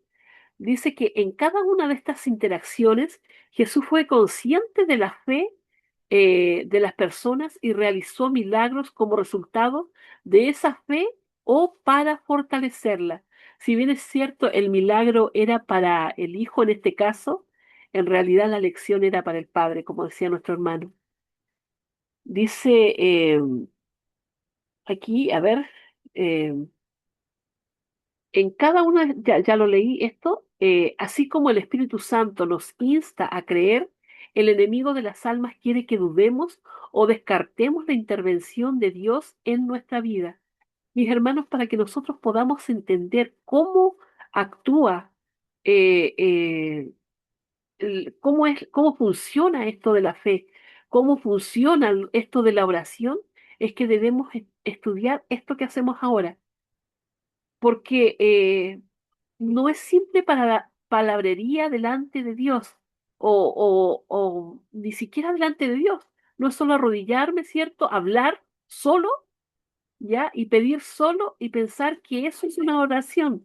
Dice que en cada una de estas interacciones Jesús fue consciente de la fe de las personas y realizó milagros como resultado de esa fe o para fortalecerla. Si bien es cierto, el milagro era para el hijo en este caso, en realidad la lección era para el padre, como decía nuestro hermano. Dice aquí, a ver, eh, en cada una, ya lo leí esto, así como el Espíritu Santo nos insta a creer, el enemigo de las almas quiere que dudemos o descartemos la intervención de Dios en nuestra vida. Mis hermanos, para que nosotros podamos entender cómo actúa, eh, eh, cómo funciona esto de la fe, cómo funciona esto de la oración, es que debemos estudiar esto que hacemos ahora, porque no es simple para la palabrería delante de Dios o ni siquiera delante de Dios. No es solo arrodillarme, ¿cierto? Hablar solo, ¿ya? Y pedir solo y pensar que eso es una oración.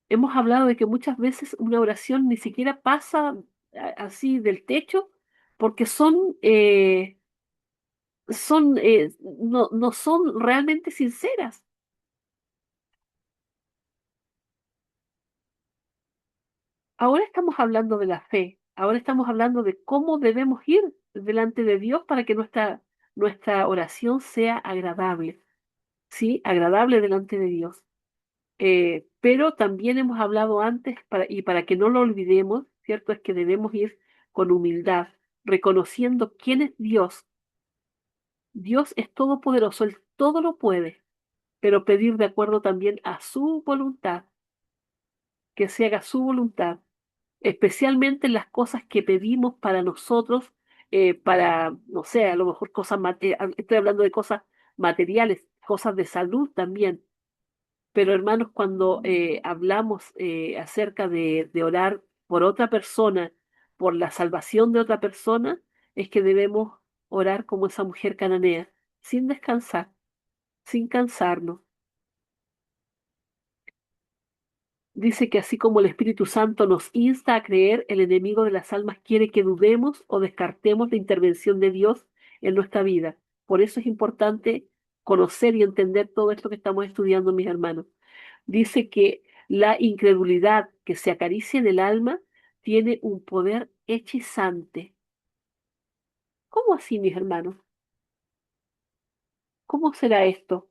Hemos hablado de que muchas veces una oración ni siquiera pasa así del techo porque no son realmente sinceras. Ahora estamos hablando de la fe, ahora estamos hablando de cómo debemos ir delante de Dios para que nuestra oración sea agradable, ¿sí? Agradable delante de Dios. Pero también hemos hablado antes, y para que no lo olvidemos, ¿cierto? Es que debemos ir con humildad, reconociendo quién es Dios. Dios es todopoderoso, Él todo lo puede, pero pedir de acuerdo también a su voluntad, que se haga su voluntad especialmente en las cosas que pedimos para nosotros, para, no sé, a lo mejor cosas materiales, estoy hablando de cosas materiales, cosas de salud también. Pero hermanos, cuando hablamos acerca de orar por otra persona, por la salvación de otra persona, es que debemos orar como esa mujer cananea, sin descansar, sin cansarnos. Dice que así como el Espíritu Santo nos insta a creer, el enemigo de las almas quiere que dudemos o descartemos la intervención de Dios en nuestra vida. Por eso es importante conocer y entender todo esto que estamos estudiando, mis hermanos. Dice que la incredulidad que se acaricia en el alma tiene un poder hechizante. ¿Cómo así, mis hermanos? ¿Cómo será esto?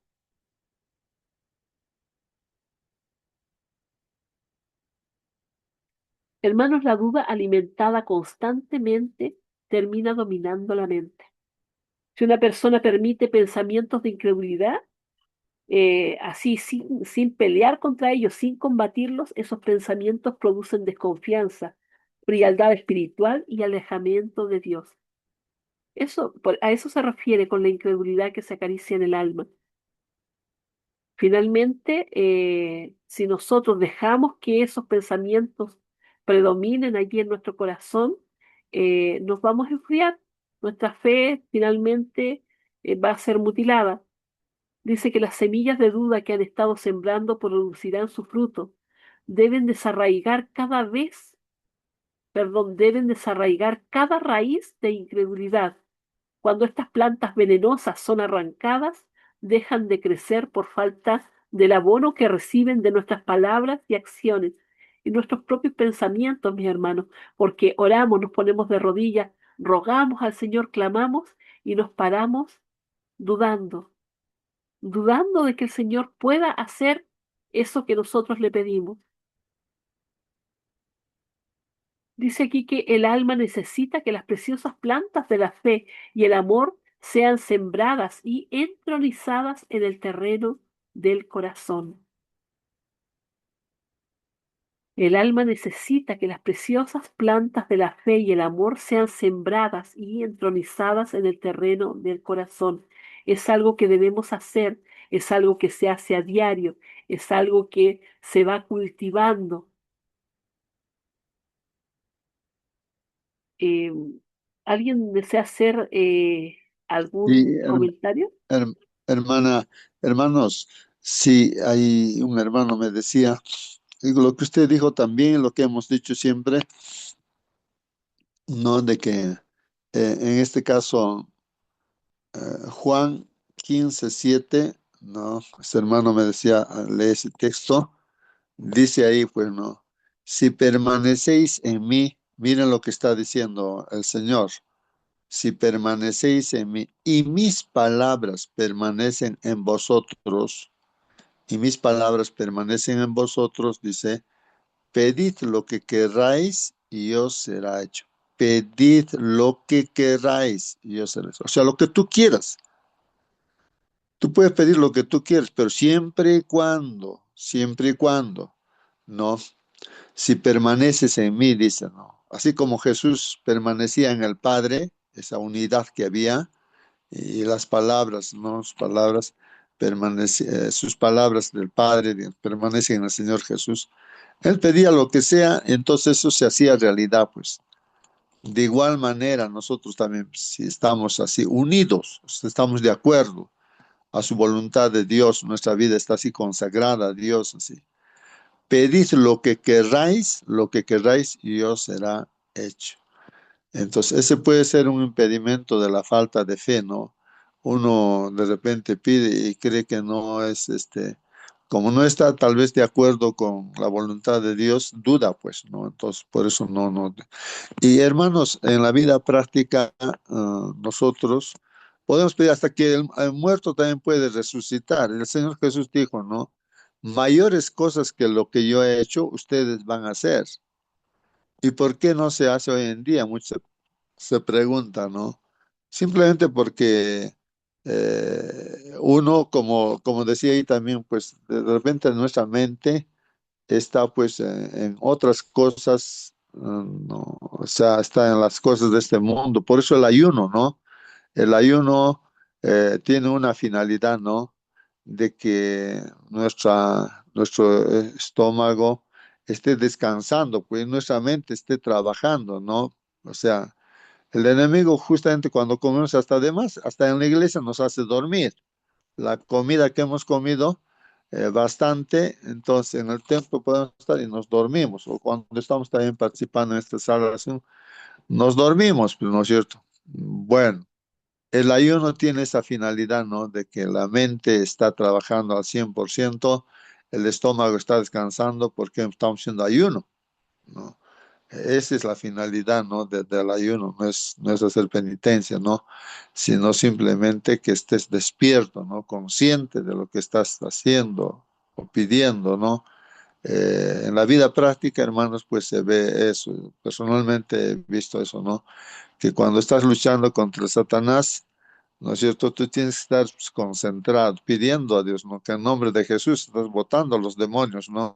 Hermanos, la duda alimentada constantemente termina dominando la mente. Si una persona permite pensamientos de incredulidad, así sin pelear contra ellos, sin combatirlos, esos pensamientos producen desconfianza, frialdad espiritual y alejamiento de Dios. A eso se refiere con la incredulidad que se acaricia en el alma. Finalmente, si nosotros dejamos que esos pensamientos predominen allí en nuestro corazón, nos vamos a enfriar. Nuestra fe finalmente va a ser mutilada. Dice que las semillas de duda que han estado sembrando producirán su fruto. Deben desarraigar cada vez, deben desarraigar cada raíz de incredulidad. Cuando estas plantas venenosas son arrancadas, dejan de crecer por falta del abono que reciben de nuestras palabras y acciones y nuestros propios pensamientos, mis hermanos, porque oramos, nos ponemos de rodillas, rogamos al Señor, clamamos y nos paramos dudando, dudando de que el Señor pueda hacer eso que nosotros le pedimos. Dice aquí que el alma necesita que las preciosas plantas de la fe y el amor sean sembradas y entronizadas en el terreno del corazón. El alma necesita que las preciosas plantas de la fe y el amor sean sembradas y entronizadas en el terreno del corazón. Es algo que debemos hacer, es algo que se hace a diario, es algo que se va cultivando. Eh, ¿Alguien desea hacer Sí, algún comentario? her- hermana, hermanos, sí, hay un hermano me decía, digo, lo que usted dijo también, lo que hemos dicho siempre, ¿no? De que en este caso, Juan 15:7, ¿no? Este hermano me decía, lee ese texto, dice ahí, pues, ¿no? Si permanecéis en mí, miren lo que está diciendo el Señor. Si permanecéis en mí y mis palabras permanecen en vosotros, y mis palabras permanecen en vosotros, dice, pedid lo que queráis y os será hecho. Pedid lo que queráis y os será hecho. O sea, lo que tú quieras. Tú puedes pedir lo que tú quieres, pero siempre y cuando, ¿no? Si permaneces en mí, dice, ¿no? Así como Jesús permanecía en el Padre, esa unidad que había, y las palabras, ¿no? Sus palabras del Padre permanecen en el Señor Jesús. Él pedía lo que sea, entonces eso se hacía realidad, pues. De igual manera, nosotros también, si estamos así unidos, si estamos de acuerdo a su voluntad de Dios, nuestra vida está así consagrada a Dios, así. Pedid lo que queráis, y os será hecho. Entonces, ese puede ser un impedimento de la falta de fe, ¿no? Uno de repente pide y cree que no es como no está tal vez de acuerdo con la voluntad de Dios, duda, pues, ¿no? Entonces, por eso no. Y hermanos, en la vida práctica, nosotros podemos pedir hasta que el muerto también puede resucitar. El Señor Jesús dijo, ¿no? Mayores cosas que lo que yo he hecho, ustedes van a hacer. ¿Y por qué no se hace hoy en día? Muchos se preguntan, ¿no? Simplemente porque uno, como decía ahí también, pues de repente nuestra mente está pues en otras cosas, no, o sea, está en las cosas de este mundo. Por eso el ayuno, ¿no? El ayuno tiene una finalidad, ¿no? De que nuestro estómago esté descansando, pues nuestra mente esté trabajando, ¿no? O sea, el enemigo justamente cuando comemos hasta de más, hasta en la iglesia nos hace dormir. La comida que hemos comido bastante, entonces en el templo podemos estar y nos dormimos, o cuando estamos también participando en esta celebración, nos dormimos, pues, ¿no es cierto? Bueno. El ayuno tiene esa finalidad, ¿no? De que la mente está trabajando al 100%, el estómago está descansando porque estamos haciendo ayuno, ¿no? Esa es la finalidad, ¿no? Del ayuno, no es hacer penitencia, ¿no? Sino simplemente que estés despierto, ¿no? Consciente de lo que estás haciendo o pidiendo, ¿no? En la vida práctica, hermanos, pues se ve eso. Personalmente he visto eso, ¿no? Que cuando estás luchando contra Satanás, ¿no es cierto? Tú tienes que estar pues, concentrado, pidiendo a Dios, ¿no? Que en nombre de Jesús estás botando a los demonios, ¿no?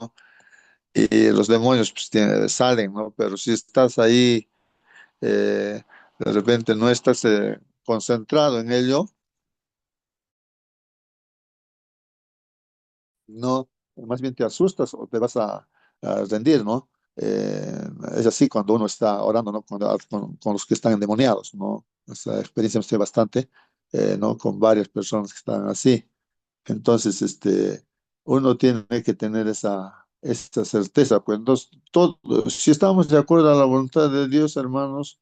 Y los demonios pues salen, ¿no? Pero si estás ahí, de repente no estás concentrado en ello, no, más bien te asustas o te vas a rendir, ¿no? Es así cuando uno está orando, ¿no? Con los que están endemoniados, ¿no? Esa experiencia me sé bastante, ¿no? Con varias personas que están así. Entonces, uno tiene que tener esa certeza, pues entonces, si estamos de acuerdo a la voluntad de Dios, hermanos,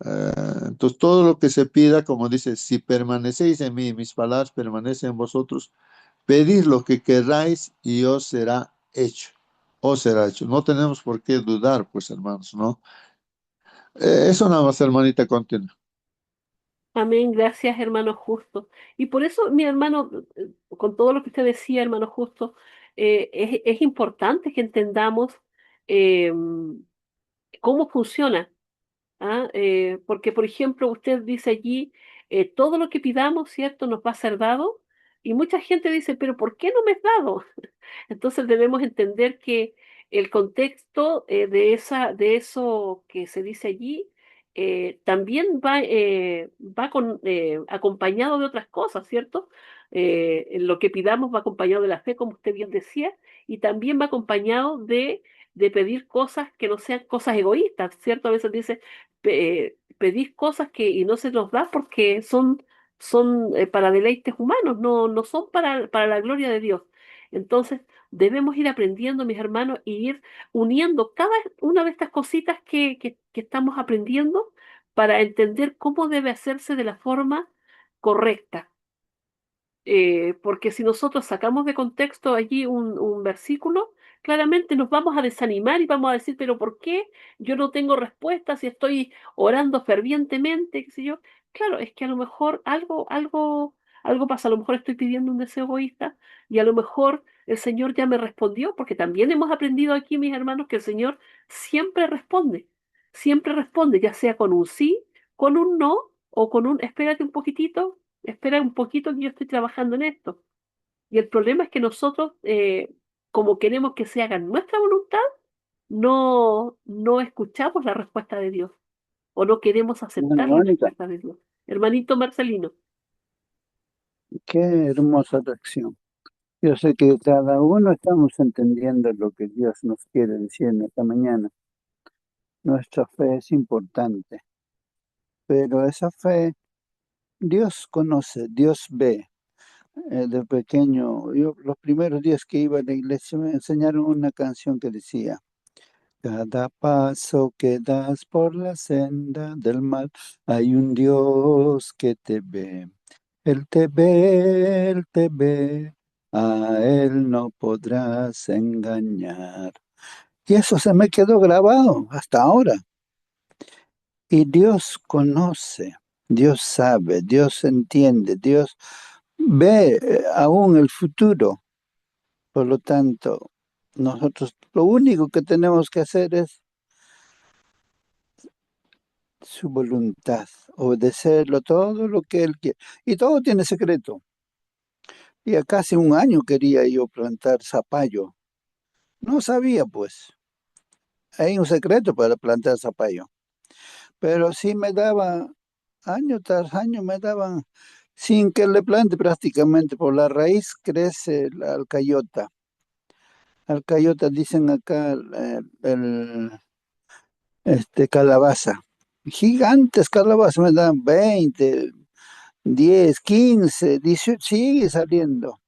entonces todo lo que se pida, como dice, si permanecéis en mí, mis palabras permanecen en vosotros, pedid lo que queráis y os será hecho. Os será hecho. No tenemos por qué dudar, pues, hermanos, ¿no? Eso nada más, hermanita, continúa. Amén, gracias, hermano Justo. Y por eso, mi hermano, con todo lo que usted decía, hermano Justo, es importante que entendamos eh, cómo funciona. ¿Ah? Porque, por ejemplo, usted dice allí, todo lo que pidamos, ¿cierto?, nos va a ser dado. Y mucha gente dice, pero ¿por qué no me es dado? Entonces debemos entender que el contexto de eso que se dice allí también va acompañado de otras cosas, ¿cierto? Lo que pidamos va acompañado de la fe, como usted bien decía, y también va acompañado de pedir cosas que no sean cosas egoístas, ¿cierto? A veces dice, pedir cosas y no se nos da porque son para deleites humanos, no son para la gloria de Dios. Entonces, debemos ir aprendiendo, mis hermanos, y ir uniendo cada una de estas cositas que estamos aprendiendo para entender cómo debe hacerse de la forma correcta. Porque si nosotros sacamos de contexto allí un versículo, claramente nos vamos a desanimar y vamos a decir, pero ¿por qué yo no tengo respuesta si estoy orando fervientemente, qué sé yo? Claro, es que a lo mejor algo pasa, a lo mejor estoy pidiendo un deseo egoísta y a lo mejor el Señor ya me respondió, porque también hemos aprendido aquí, mis hermanos, que el Señor siempre responde, ya sea con un sí, con un no o con un espérate un poquitito, espera un poquito que yo estoy trabajando en esto. Y el problema es que nosotros, como queremos que se haga nuestra voluntad, no escuchamos la respuesta de Dios o no queremos Bueno, aceptar la Mónica, respuesta de Dios. Hermanito Marcelino. qué hermosa lección. Yo sé que cada uno estamos entendiendo lo que Dios nos quiere decir en esta mañana. Nuestra fe es importante, pero esa fe, Dios conoce, Dios ve. De pequeño, yo los primeros días que iba a la iglesia me enseñaron una canción que decía, cada paso que das por la senda del mal, hay un Dios que te ve. Él te ve, a Él no podrás engañar. Y eso se me quedó grabado hasta ahora. Y Dios conoce, Dios sabe, Dios entiende, Dios ve aún el futuro. Por lo tanto, nosotros lo único que tenemos que hacer es su voluntad, obedecerlo todo lo que Él quiere. Y todo tiene secreto. Y a casi un año quería yo plantar zapallo. No sabía, pues. Hay un secreto para plantar zapallo. Pero sí me daba, año tras año me daban, sin que le plante prácticamente, por la raíz crece la alcayota. Alcayota dicen acá calabaza. Gigantes calabazas me dan 20, 10, 15, 18, sigue saliendo.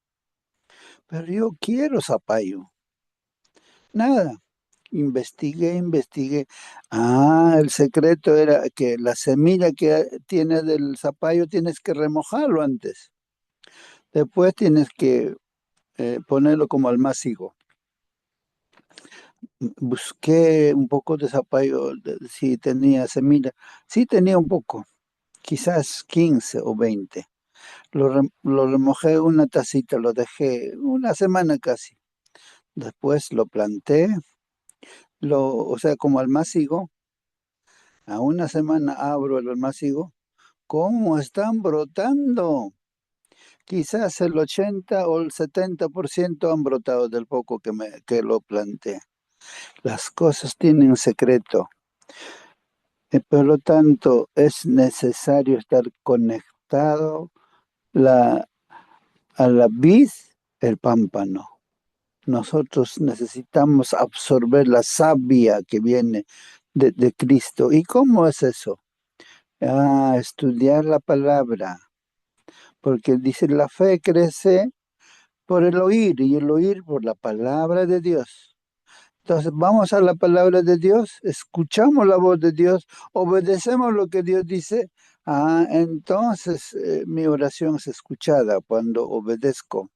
Pero yo quiero zapallo. Nada. Investigué. Ah, el secreto era que la semilla que tiene del zapallo tienes que remojarlo antes. Después tienes que ponerlo como almácigo. Busqué un poco de zapallo, si tenía semilla. Sí tenía un poco, quizás 15 o 20. Lo remojé una tacita, lo dejé una semana casi. Después lo planté, o sea, como almácigo. A una semana abro el almácigo. ¿Cómo están brotando? Quizás el 80 o el 70% han brotado del poco que lo planté. Las cosas tienen secreto. Por lo tanto, es necesario estar conectado a la vid, el pámpano. Nosotros necesitamos absorber la savia que viene de Cristo. ¿Y cómo es eso? Estudiar la palabra, porque dice la fe crece por el oír y el oír por la palabra de Dios. Entonces vamos a la palabra de Dios, escuchamos la voz de Dios, obedecemos lo que Dios dice. Entonces mi oración es escuchada cuando obedezco.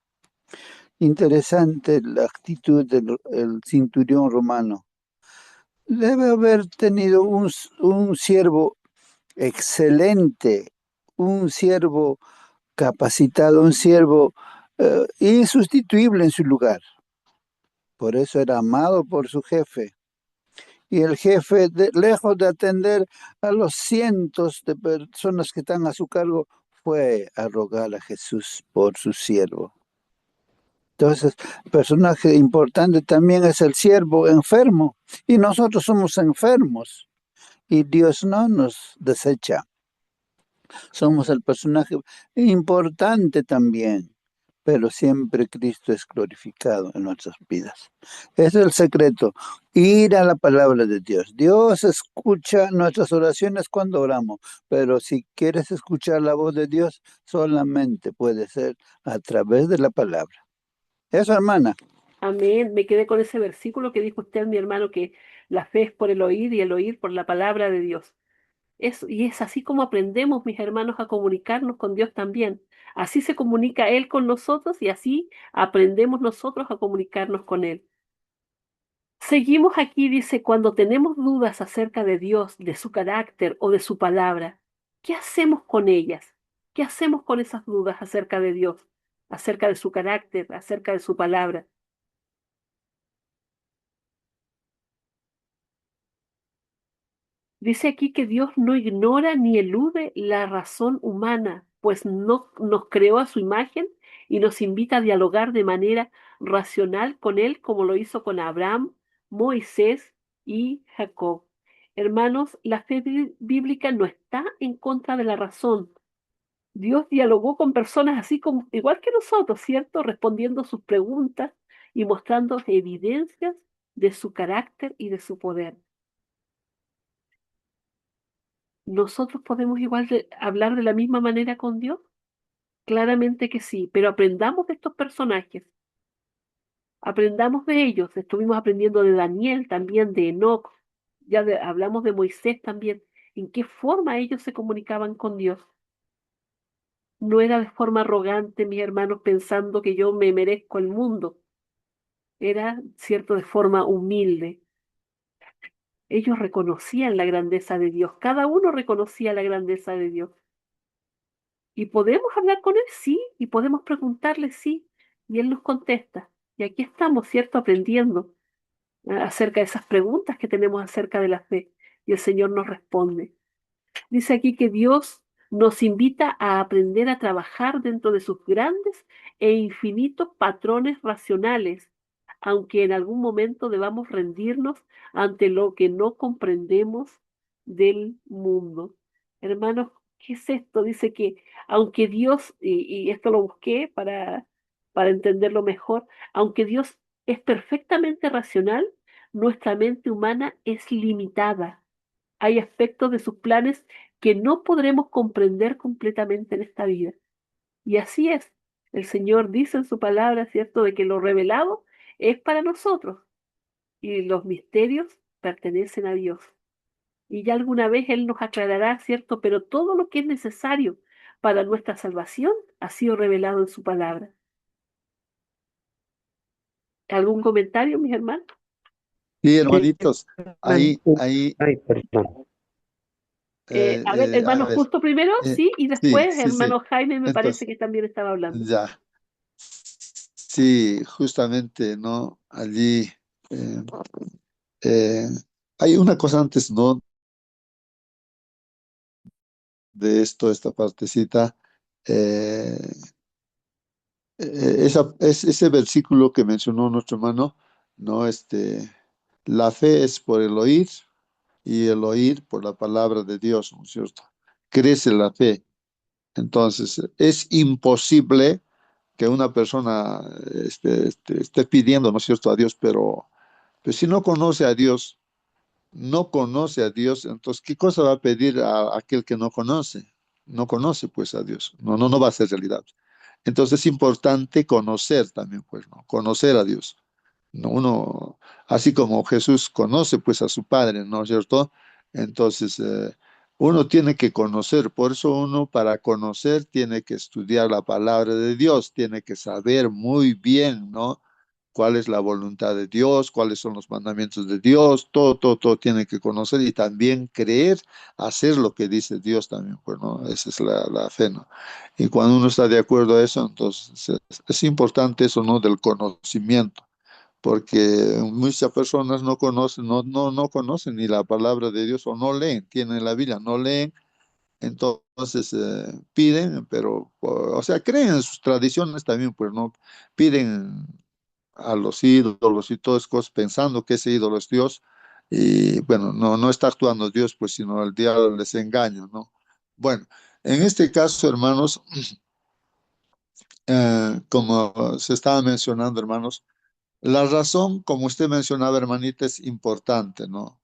Interesante la actitud del el centurión romano. Debe haber tenido un siervo excelente, un siervo capacitado, un siervo insustituible en su lugar. Por eso era amado por su jefe. Y el jefe, lejos de atender a los cientos de personas que están a su cargo, fue a rogar a Jesús por su siervo. Entonces, personaje importante también es el siervo enfermo. Y nosotros somos enfermos. Y Dios no nos desecha. Somos el personaje importante también. Pero siempre Cristo es glorificado en nuestras vidas. Ese es el secreto, ir a la palabra de Dios. Dios escucha nuestras oraciones cuando oramos, pero si quieres escuchar la voz de Dios, solamente puede ser a través de la palabra. Eso, hermana. Amén. Me quedé con ese versículo que dijo usted, mi hermano, que la fe es por el oír y el oír por la palabra de Dios. Y es así como aprendemos, mis hermanos, a comunicarnos con Dios también. Así se comunica Él con nosotros y así aprendemos nosotros a comunicarnos con Él. Seguimos aquí, dice, cuando tenemos dudas acerca de Dios, de su carácter o de su palabra, ¿qué hacemos con ellas? ¿Qué hacemos con esas dudas acerca de Dios, acerca de su carácter, acerca de su palabra? Dice aquí que Dios no ignora ni elude la razón humana, pues no nos creó a su imagen y nos invita a dialogar de manera racional con Él, como lo hizo con Abraham, Moisés y Jacob. Hermanos, la fe bíblica no está en contra de la razón. Dios dialogó con personas así como igual que nosotros, ¿cierto? Respondiendo sus preguntas y mostrando evidencias de su carácter y de su poder. ¿Nosotros podemos hablar de la misma manera con Dios? Claramente que sí, pero aprendamos de estos personajes, aprendamos de ellos. Estuvimos aprendiendo de Daniel, también de Enoc, hablamos de Moisés también, en qué forma ellos se comunicaban con Dios. No era de forma arrogante, mis hermanos, pensando que yo me merezco el mundo. Era, cierto, de forma humilde. Ellos reconocían la grandeza de Dios, cada uno reconocía la grandeza de Dios. Y podemos hablar con él, sí, y podemos preguntarle, sí, y él nos contesta. Y aquí estamos, ¿cierto?, aprendiendo acerca de esas preguntas que tenemos acerca de la fe. Y el Señor nos responde. Dice aquí que Dios nos invita a aprender a trabajar dentro de sus grandes e infinitos patrones racionales, aunque en algún momento debamos rendirnos ante lo que no comprendemos del mundo. Hermanos, ¿qué es esto? Dice que aunque Dios, y esto lo busqué para entenderlo mejor, aunque Dios es perfectamente racional, nuestra mente humana es limitada. Hay aspectos de sus planes que no podremos comprender completamente en esta vida. Y así es. El Señor dice en su palabra, ¿cierto?, de que lo revelado es para nosotros y los misterios pertenecen a Dios. Y ya alguna vez Él nos aclarará, ¿cierto? Pero todo lo que es necesario para nuestra salvación ha sido revelado en su palabra. ¿Algún comentario, mis hermanos? Sí, hermanitos, ahí, Ay, perdón. A ver, a hermano ver, Justo primero, sí, y sí, después sí, sí. hermano Jaime me parece Entonces, que también estaba hablando. ya, sí, justamente, ¿no? Allí eh, eh, hay una cosa antes, ¿no? De esto, esta partecita, eh, ese versículo que mencionó nuestro hermano, ¿no? La fe es por el oír y el oír por la palabra de Dios, ¿no es cierto? Crece la fe. Entonces, es imposible que una persona esté pidiendo, ¿no es cierto?, a Dios, pero si no conoce a Dios, no conoce a Dios, entonces, ¿qué cosa va a pedir a aquel que no conoce? No conoce, pues, a Dios. No va a ser realidad. Entonces, es importante conocer también, pues, ¿no? Conocer a Dios. ¿No? Uno, así como Jesús conoce, pues, a su Padre, ¿no es cierto? Entonces, uno tiene que conocer, por eso uno para conocer tiene que estudiar la palabra de Dios, tiene que saber muy bien, ¿no? Cuál es la voluntad de Dios, cuáles son los mandamientos de Dios, todo tiene que conocer y también creer, hacer lo que dice Dios también, pues, ¿no? Esa es la fe, ¿no? Y cuando uno está de acuerdo a eso, entonces es importante eso, ¿no? Del conocimiento, porque muchas personas no conocen, no conocen ni la palabra de Dios o no leen, tienen la Biblia, no leen, entonces piden, pero, o sea, creen en sus tradiciones también, pues no piden a los ídolos y todas esas cosas pensando que ese ídolo es Dios y bueno, no está actuando Dios, pues sino el diablo les engaña, ¿no? Bueno, en este caso, hermanos, como se estaba mencionando, hermanos, la razón, como usted mencionaba, hermanita, es importante, ¿no?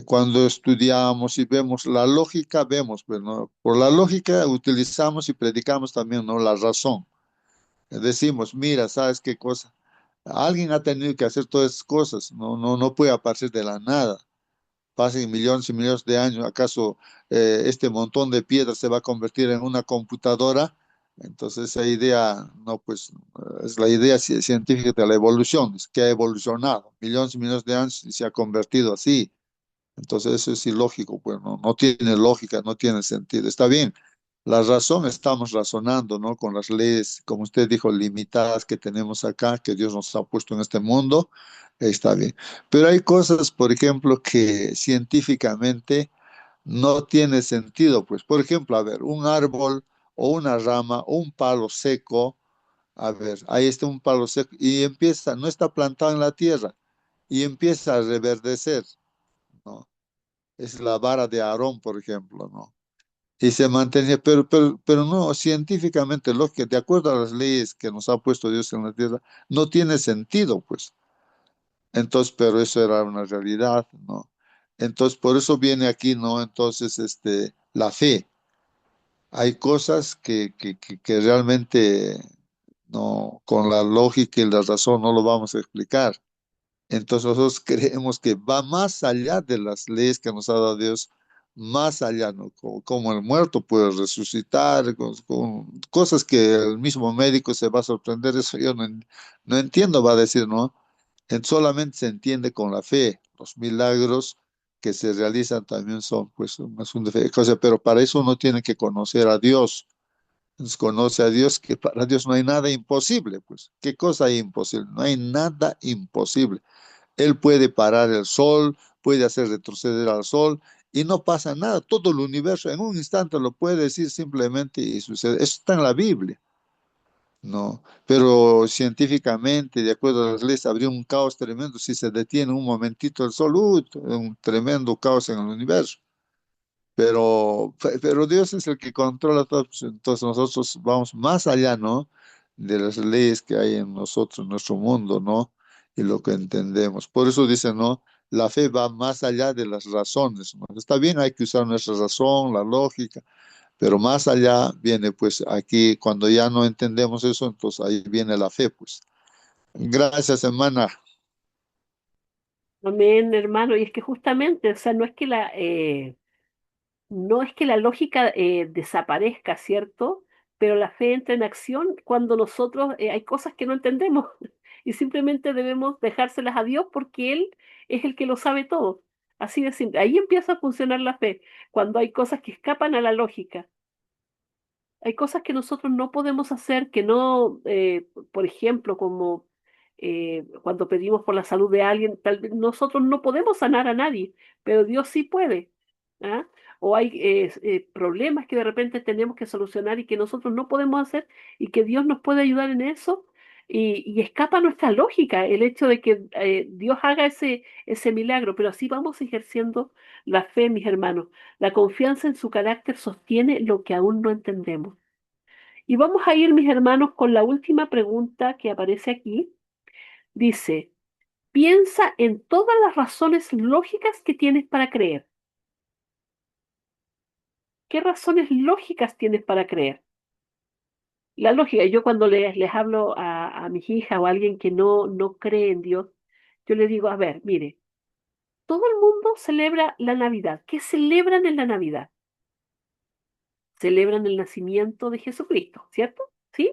Cuando estudiamos y vemos la lógica, vemos, pues, ¿no? Por la lógica utilizamos y predicamos también, ¿no? La razón. Decimos, mira, ¿sabes qué cosa? Alguien ha tenido que hacer todas esas cosas, no puede aparecer de la nada. Pasen millones y millones de años, ¿acaso este montón de piedras se va a convertir en una computadora? Entonces esa idea, no, pues es la idea científica de la evolución, es que ha evolucionado millones y millones de años y se ha convertido así. Entonces eso es ilógico, pues no tiene lógica, no tiene sentido. Está bien, la razón estamos razonando, ¿no? Con las leyes, como usted dijo, limitadas que tenemos acá, que Dios nos ha puesto en este mundo, está bien. Pero hay cosas, por ejemplo, que científicamente no tiene sentido, pues. Por ejemplo, a ver, un árbol o una rama o un palo seco, a ver, ahí está un palo seco y empieza, no está plantado en la tierra y empieza a reverdecer, ¿no? Es la vara de Aarón, por ejemplo, ¿no? Y se mantenía, pero no, científicamente, lo que de acuerdo a las leyes que nos ha puesto Dios en la tierra, no tiene sentido, pues. Entonces, pero eso era una realidad, ¿no? Entonces, por eso viene aquí, ¿no? Entonces, la fe. Hay cosas que realmente no, con la lógica y la razón no lo vamos a explicar. Entonces nosotros creemos que va más allá de las leyes que nos ha dado Dios, más allá, ¿no? Como el muerto puede resucitar, con cosas que el mismo médico se va a sorprender, eso yo no entiendo, va a decir, ¿no? Solamente se entiende con la fe. Los milagros que se realizan también son, pues, un asunto de fe. O sea, pero para eso uno tiene que conocer a Dios. Entonces, conoce a Dios, que para Dios no hay nada imposible, pues. ¿Qué cosa hay imposible? No hay nada imposible. Él puede parar el sol, puede hacer retroceder al sol y no pasa nada. Todo el universo en un instante lo puede decir simplemente y sucede. Eso está en la Biblia, ¿no? Pero científicamente, de acuerdo a las leyes, habría un caos tremendo si se detiene un momentito el sol, un tremendo caos en el universo. Pero Dios es el que controla todo, pues, entonces nosotros vamos más allá, ¿no? De las leyes que hay en nosotros, en nuestro mundo, ¿no? Y lo que entendemos. Por eso dice, ¿no? La fe va más allá de las razones, ¿no? Está bien, hay que usar nuestra razón, la lógica, pero más allá viene, pues, aquí, cuando ya no entendemos eso, entonces ahí viene la fe, pues. Gracias, hermana. Amén, hermano. Y es que justamente, o sea, no es que la lógica desaparezca, ¿cierto? Pero la fe entra en acción cuando nosotros hay cosas que no entendemos y simplemente debemos dejárselas a Dios porque Él es el que lo sabe todo. Así de simple. Ahí empieza a funcionar la fe, cuando hay cosas que escapan a la lógica. Hay cosas que nosotros no podemos hacer, que no, por ejemplo, como cuando pedimos por la salud de alguien, tal vez nosotros no podemos sanar a nadie, pero Dios sí puede. ¿Ah? O hay problemas que de repente tenemos que solucionar y que nosotros no podemos hacer y que Dios nos puede ayudar en eso. y escapa a nuestra lógica el hecho de que Dios haga ese milagro, pero así vamos ejerciendo la fe, mis hermanos. La confianza en su carácter sostiene lo que aún no entendemos. Y vamos a ir, mis hermanos, con la última pregunta que aparece aquí. Dice, piensa en todas las razones lógicas que tienes para creer. ¿Qué razones lógicas tienes para creer? La lógica, yo cuando les hablo a mis hijas o a alguien que no cree en Dios, yo le digo, a ver, mire, todo el mundo celebra la Navidad. ¿Qué celebran en la Navidad? Celebran el nacimiento de Jesucristo, ¿cierto? ¿Sí?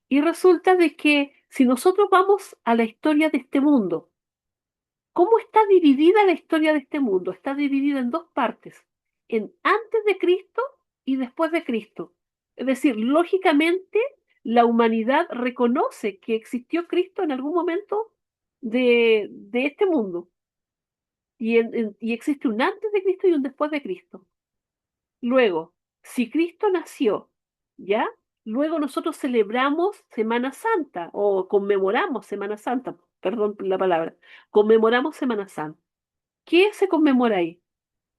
Y resulta de que si nosotros vamos a la historia de este mundo, ¿cómo está dividida la historia de este mundo? Está dividida en dos partes, en antes de Cristo y después de Cristo. Es decir, lógicamente la humanidad reconoce que existió Cristo en algún momento de este mundo. Y existe un antes de Cristo y un después de Cristo. Luego, si Cristo nació, ¿ya? Luego nosotros celebramos Semana Santa o conmemoramos Semana Santa, perdón la palabra, conmemoramos Semana Santa. ¿Qué se conmemora ahí?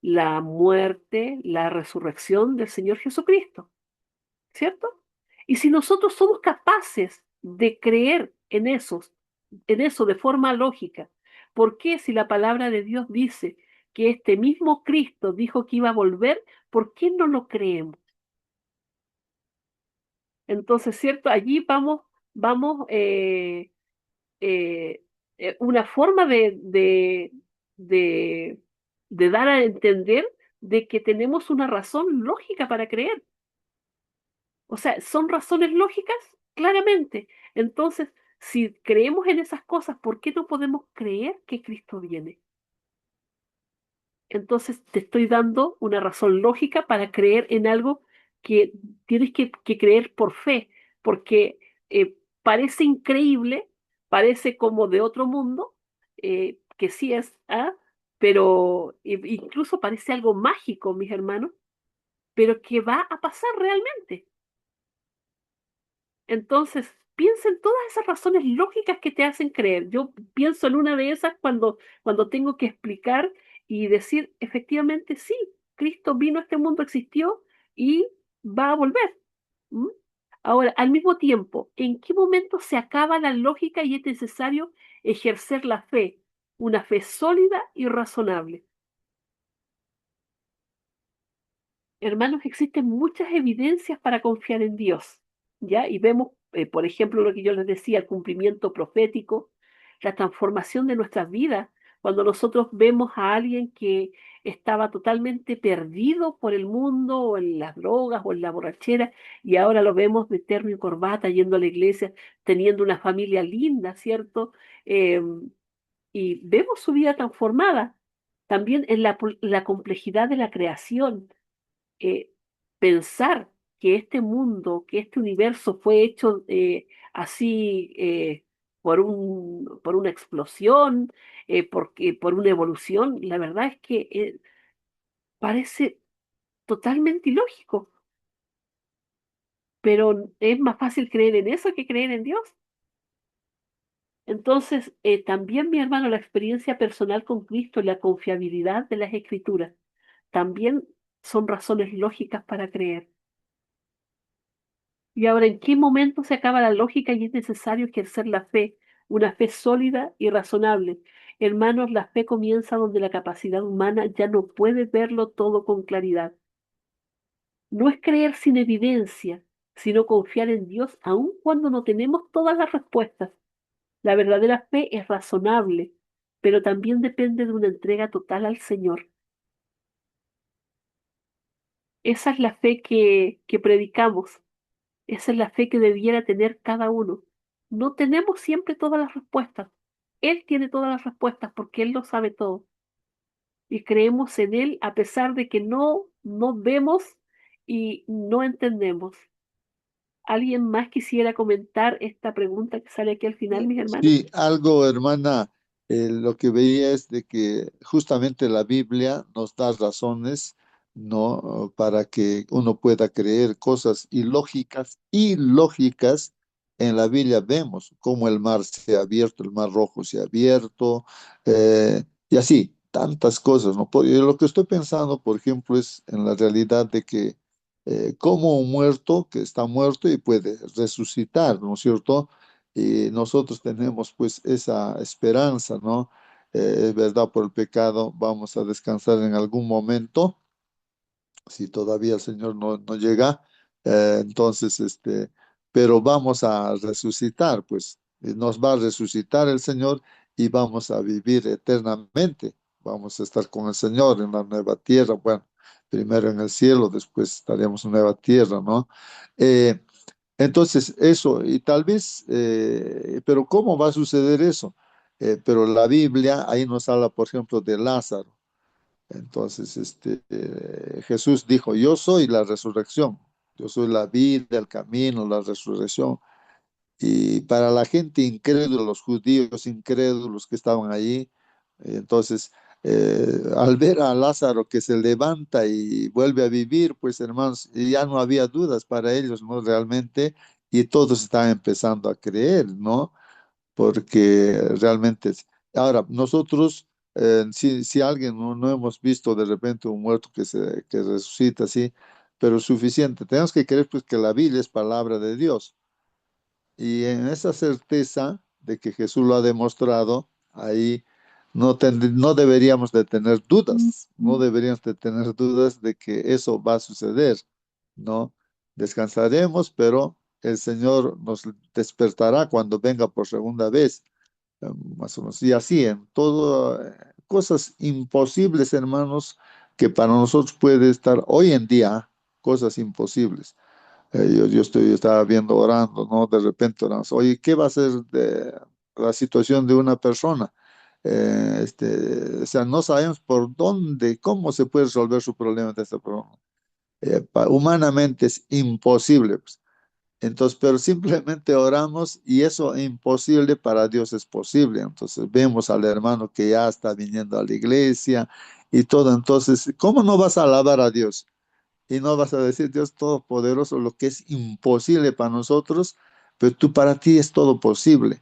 La muerte, la resurrección del Señor Jesucristo, ¿cierto? Y si nosotros somos capaces de creer en eso de forma lógica, ¿por qué si la palabra de Dios dice que este mismo Cristo dijo que iba a volver, ¿por qué no lo creemos? Entonces, ¿cierto? Allí vamos eh, una forma de, de dar a entender de que tenemos una razón lógica para creer. O sea, son razones lógicas, claramente. Entonces, si creemos en esas cosas, ¿por qué no podemos creer que Cristo viene? Entonces, te estoy dando una razón lógica para creer en algo que tienes que creer por fe, porque parece increíble, parece como de otro mundo, que sí es, ¿ah? Pero incluso parece algo mágico, mis hermanos, pero que va a pasar realmente. Entonces, piensa en todas esas razones lógicas que te hacen creer. Yo pienso en una de esas cuando tengo que explicar y decir, efectivamente, sí, Cristo vino a este mundo, existió y va a volver. ¿Mm? Ahora, al mismo tiempo, ¿en qué momento se acaba la lógica y es necesario ejercer la fe? Una fe sólida y razonable. Hermanos, existen muchas evidencias para confiar en Dios, ¿ya? Y vemos, por ejemplo, lo que yo les decía, el cumplimiento profético, la transformación de nuestras vidas, cuando nosotros vemos a alguien que estaba totalmente perdido por el mundo, o en las drogas, o en la borrachera, y ahora lo vemos de terno y corbata, yendo a la iglesia, teniendo una familia linda, ¿cierto? Y vemos su vida transformada. También en la complejidad de la creación eh, pensar que este mundo, que este universo fue hecho así por una explosión, por una evolución, la verdad es que parece totalmente ilógico, pero es más fácil creer en eso que creer en Dios. Entonces, también, mi hermano, la experiencia personal con Cristo y la confiabilidad de las Escrituras también son razones lógicas para creer. Y ahora, ¿en qué momento se acaba la lógica y es necesario ejercer la fe, una fe sólida y razonable? Hermanos, la fe comienza donde la capacidad humana ya no puede verlo todo con claridad. No es creer sin evidencia, sino confiar en Dios aun cuando no tenemos todas las respuestas. La verdadera fe es razonable, pero también depende de una entrega total al Señor. Esa es la fe que predicamos. Esa es la fe que debiera tener cada uno. No tenemos siempre todas las respuestas. Él tiene todas las respuestas porque Él lo sabe todo. Y creemos en Él a pesar de que no vemos y no entendemos. ¿Alguien más quisiera comentar esta pregunta que sale aquí al final, mis hermanos? Sí, algo, hermana, lo que veía es de que justamente la Biblia nos da razones, ¿no? Para que uno pueda creer cosas ilógicas, ilógicas, en la Biblia vemos cómo el mar se ha abierto, el mar rojo se ha abierto, y así, tantas cosas, ¿no? Yo lo que estoy pensando, por ejemplo, es en la realidad de que como un muerto que está muerto y puede resucitar, ¿no es cierto? Y nosotros tenemos pues esa esperanza, ¿no? Es verdad, por el pecado vamos a descansar en algún momento, si todavía el Señor no llega, entonces, pero vamos a resucitar, pues nos va a resucitar el Señor y vamos a vivir eternamente. Vamos a estar con el Señor en la nueva tierra, bueno, primero en el cielo, después estaremos en nueva tierra, ¿no? Eh, entonces, eso, y tal vez, pero ¿cómo va a suceder eso? Pero la Biblia ahí nos habla, por ejemplo, de Lázaro. Entonces, Jesús dijo, yo soy la resurrección, yo soy la vida, el camino, la resurrección. Y para la gente incrédula, los judíos incrédulos que estaban allí, entonces, al ver a Lázaro que se levanta y vuelve a vivir, pues hermanos, ya no había dudas para ellos, ¿no? Realmente, y todos estaban empezando a creer, ¿no? Porque realmente, ahora, nosotros, si alguien no hemos visto de repente un muerto que resucita así, pero suficiente, tenemos que creer pues que la Biblia es palabra de Dios. Y en esa certeza de que Jesús lo ha demostrado, ahí no deberíamos de tener dudas, no deberíamos de tener dudas de que eso va a suceder, ¿no? Descansaremos, pero el Señor nos despertará cuando venga por segunda vez, más o menos. Y así en todo, cosas imposibles, hermanos, que para nosotros puede estar hoy en día, cosas imposibles. Estaba viendo, orando, ¿no? De repente oramos, oye, ¿qué va a ser de la situación de una persona? O sea, no sabemos por dónde, cómo se puede resolver su problema de esta persona. Humanamente es imposible, pues. Entonces, pero simplemente oramos y eso imposible para Dios es posible. Entonces, vemos al hermano que ya está viniendo a la iglesia y todo. Entonces, ¿cómo no vas a alabar a Dios? Y no vas a decir, Dios Todopoderoso, lo que es imposible para nosotros, pero tú para ti es todo posible.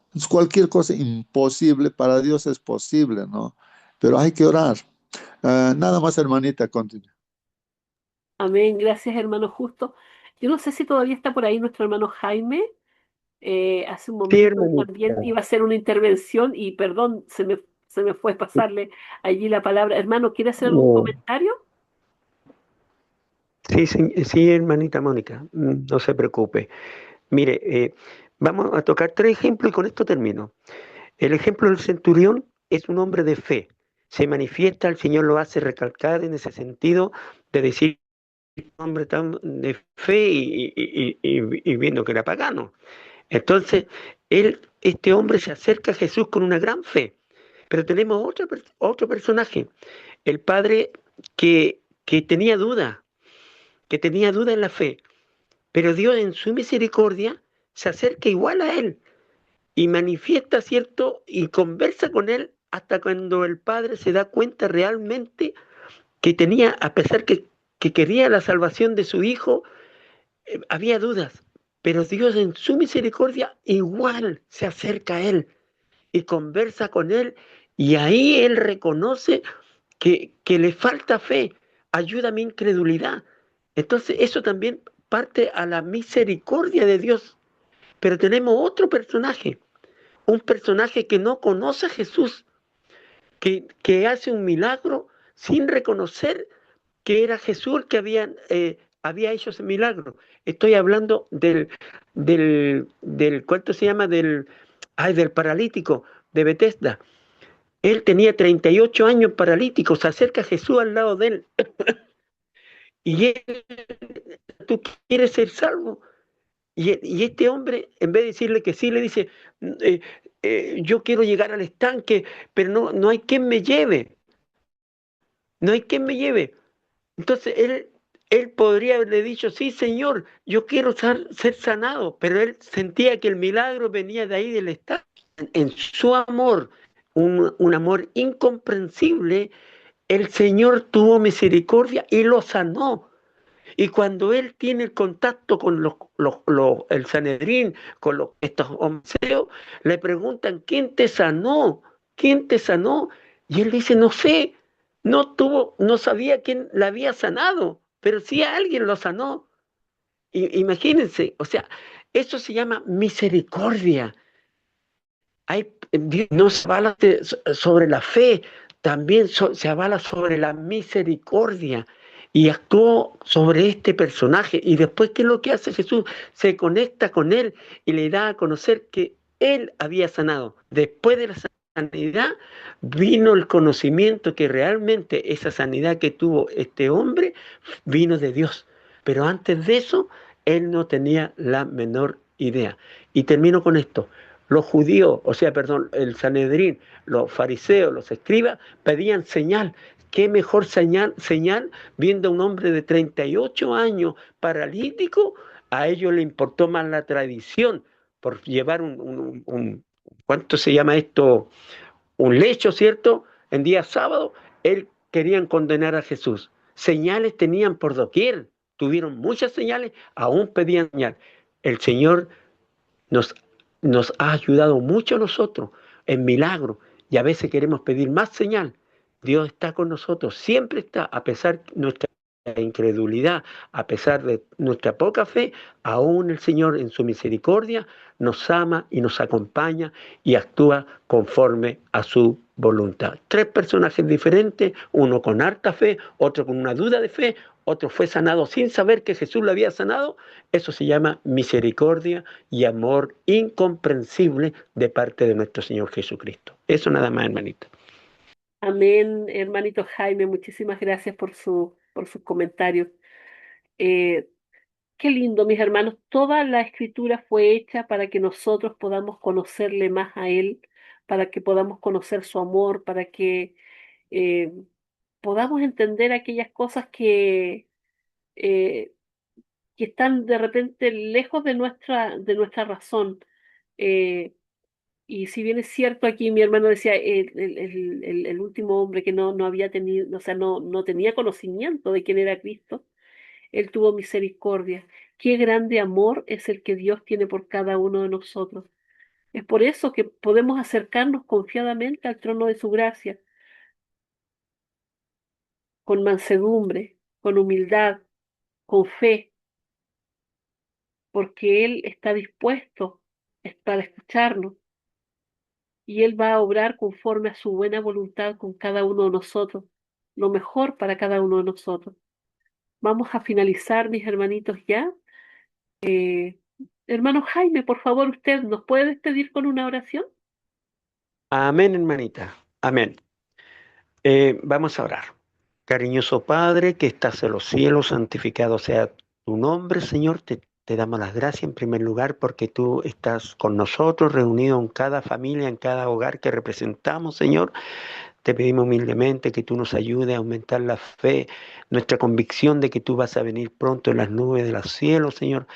Entonces, cualquier cosa imposible para Dios es posible, ¿no? Pero hay que orar. Nada más, hermanita, continúa. Amén, gracias hermano Justo. Yo no sé si todavía está por ahí nuestro hermano Jaime. Hace un Sí, momento hermanita. también iba a hacer una intervención y perdón, se me fue pasarle allí la palabra. Hermano, ¿quiere hacer algún No. comentario? Sí, sí, sí, hermanita Mónica, no se preocupe. Mire, vamos a tocar tres ejemplos y con esto termino. El ejemplo del centurión es un hombre de fe. Se manifiesta, el Señor lo hace recalcar en ese sentido de decir un hombre tan de fe y viendo que era pagano. Entonces, este hombre se acerca a Jesús con una gran fe. Pero tenemos otro personaje, el padre que tenía duda en la fe, pero Dios en su misericordia se acerca igual a él y manifiesta, ¿cierto? Y conversa con él hasta cuando el padre se da cuenta realmente que tenía, a pesar que quería la salvación de su hijo, había dudas. Pero Dios en su misericordia igual se acerca a él y conversa con él y ahí él reconoce que le falta fe, ayuda a mi incredulidad. Entonces eso también parte a la misericordia de Dios. Pero tenemos otro personaje, un personaje que no conoce a Jesús, que hace un milagro sin reconocer que era Jesús el que había hecho ese milagro. Estoy hablando ¿cuánto se llama? Del paralítico de Betesda. Él tenía 38 años paralítico, se acerca Jesús al lado de él y él, tú quieres ser salvo. Y este hombre, en vez de decirle que sí, le dice, eh, yo quiero llegar al estanque, pero no hay quien me lleve, no hay quien me lleve. Entonces él podría haberle dicho, sí, Señor, yo quiero ser sanado, pero él sentía que el milagro venía de ahí del estanque. En su amor, un amor incomprensible, el Señor tuvo misericordia y lo sanó. Y cuando él tiene el contacto con el Sanedrín, con estos hombres, le preguntan, ¿quién te sanó? ¿Quién te sanó? Y él dice, no sé, no sabía quién la había sanado, pero sí alguien lo sanó. Imagínense, o sea, eso se llama misericordia. Dios no se avala sobre la fe, también se avala sobre la misericordia. Y actuó sobre este personaje. Y después, ¿qué es lo que hace Jesús? Se conecta con él y le da a conocer que él había sanado. Después de la sanidad, vino el conocimiento que realmente esa sanidad que tuvo este hombre vino de Dios. Pero antes de eso, él no tenía la menor idea. Y termino con esto. Los judíos, el Sanedrín, los fariseos, los escribas, pedían señal. ¿Qué mejor señal viendo a un hombre de 38 años paralítico? A ellos le importó más la tradición por llevar ¿cuánto se llama esto? Un lecho, ¿cierto? En día sábado, él querían condenar a Jesús. Señales tenían por doquier, tuvieron muchas señales, aún pedían señal. El Señor nos, nos ha ayudado mucho a nosotros en milagros y a veces queremos pedir más señal. Dios está con nosotros, siempre está, a pesar de nuestra incredulidad, a pesar de nuestra poca fe, aún el Señor en su misericordia nos ama y nos acompaña y actúa conforme a su voluntad. 3 personajes diferentes, uno con harta fe, otro con una duda de fe, otro fue sanado sin saber que Jesús lo había sanado. Eso se llama misericordia y amor incomprensible de parte de nuestro Señor Jesucristo. Eso nada más, hermanito. Amén, hermanito Jaime, muchísimas gracias por sus comentarios. Eh, Qué lindo, mis hermanos. Toda la escritura fue hecha para que nosotros podamos conocerle más a Él, para que podamos conocer su amor, para que eh, podamos entender aquellas cosas eh, que están de repente lejos de nuestra razón. Eh, y si bien es cierto, aquí mi hermano decía, el último hombre que no había tenido, o sea, no tenía conocimiento de quién era Cristo, él tuvo misericordia. Qué grande amor es el que Dios tiene por cada uno de nosotros. Es por eso que podemos acercarnos confiadamente al trono de su gracia, con mansedumbre, con humildad, con fe, porque Él está dispuesto para escucharnos y Él va a obrar conforme a su buena voluntad con cada uno de nosotros, lo mejor para cada uno de nosotros. Vamos a finalizar, mis hermanitos, ya. Hermano Jaime, por favor, usted nos puede despedir con una oración. Amén, hermanita. Amén. Vamos a orar. Cariñoso Padre, que estás en los cielos, santificado sea tu nombre, Señor. Te damos las gracias en primer lugar porque tú estás con nosotros, reunido en cada familia, en cada hogar que representamos, Señor. Te pedimos humildemente que tú nos ayudes a aumentar la fe, nuestra convicción de que tú vas a venir pronto en las nubes de los cielos, Señor.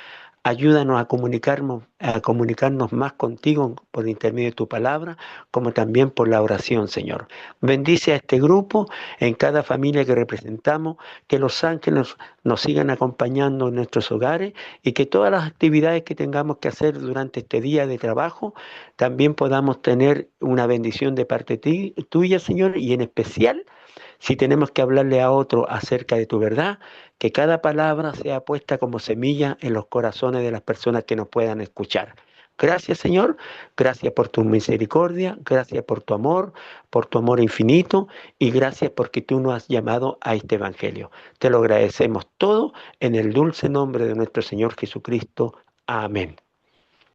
Ayúdanos a comunicarnos más contigo por intermedio de tu palabra, como también por la oración, Señor. Bendice a este grupo, en cada familia que representamos, que los ángeles nos sigan acompañando en nuestros hogares y que todas las actividades que tengamos que hacer durante este día de trabajo, también podamos tener una bendición de parte tuya, Señor, y en especial, si tenemos que hablarle a otro acerca de tu verdad, que cada palabra sea puesta como semilla en los corazones de las personas que nos puedan escuchar. Gracias, Señor. Gracias por tu misericordia. Gracias por tu amor infinito. Y gracias porque tú nos has llamado a este evangelio. Te lo agradecemos todo en el dulce nombre de nuestro Señor Jesucristo. Amén.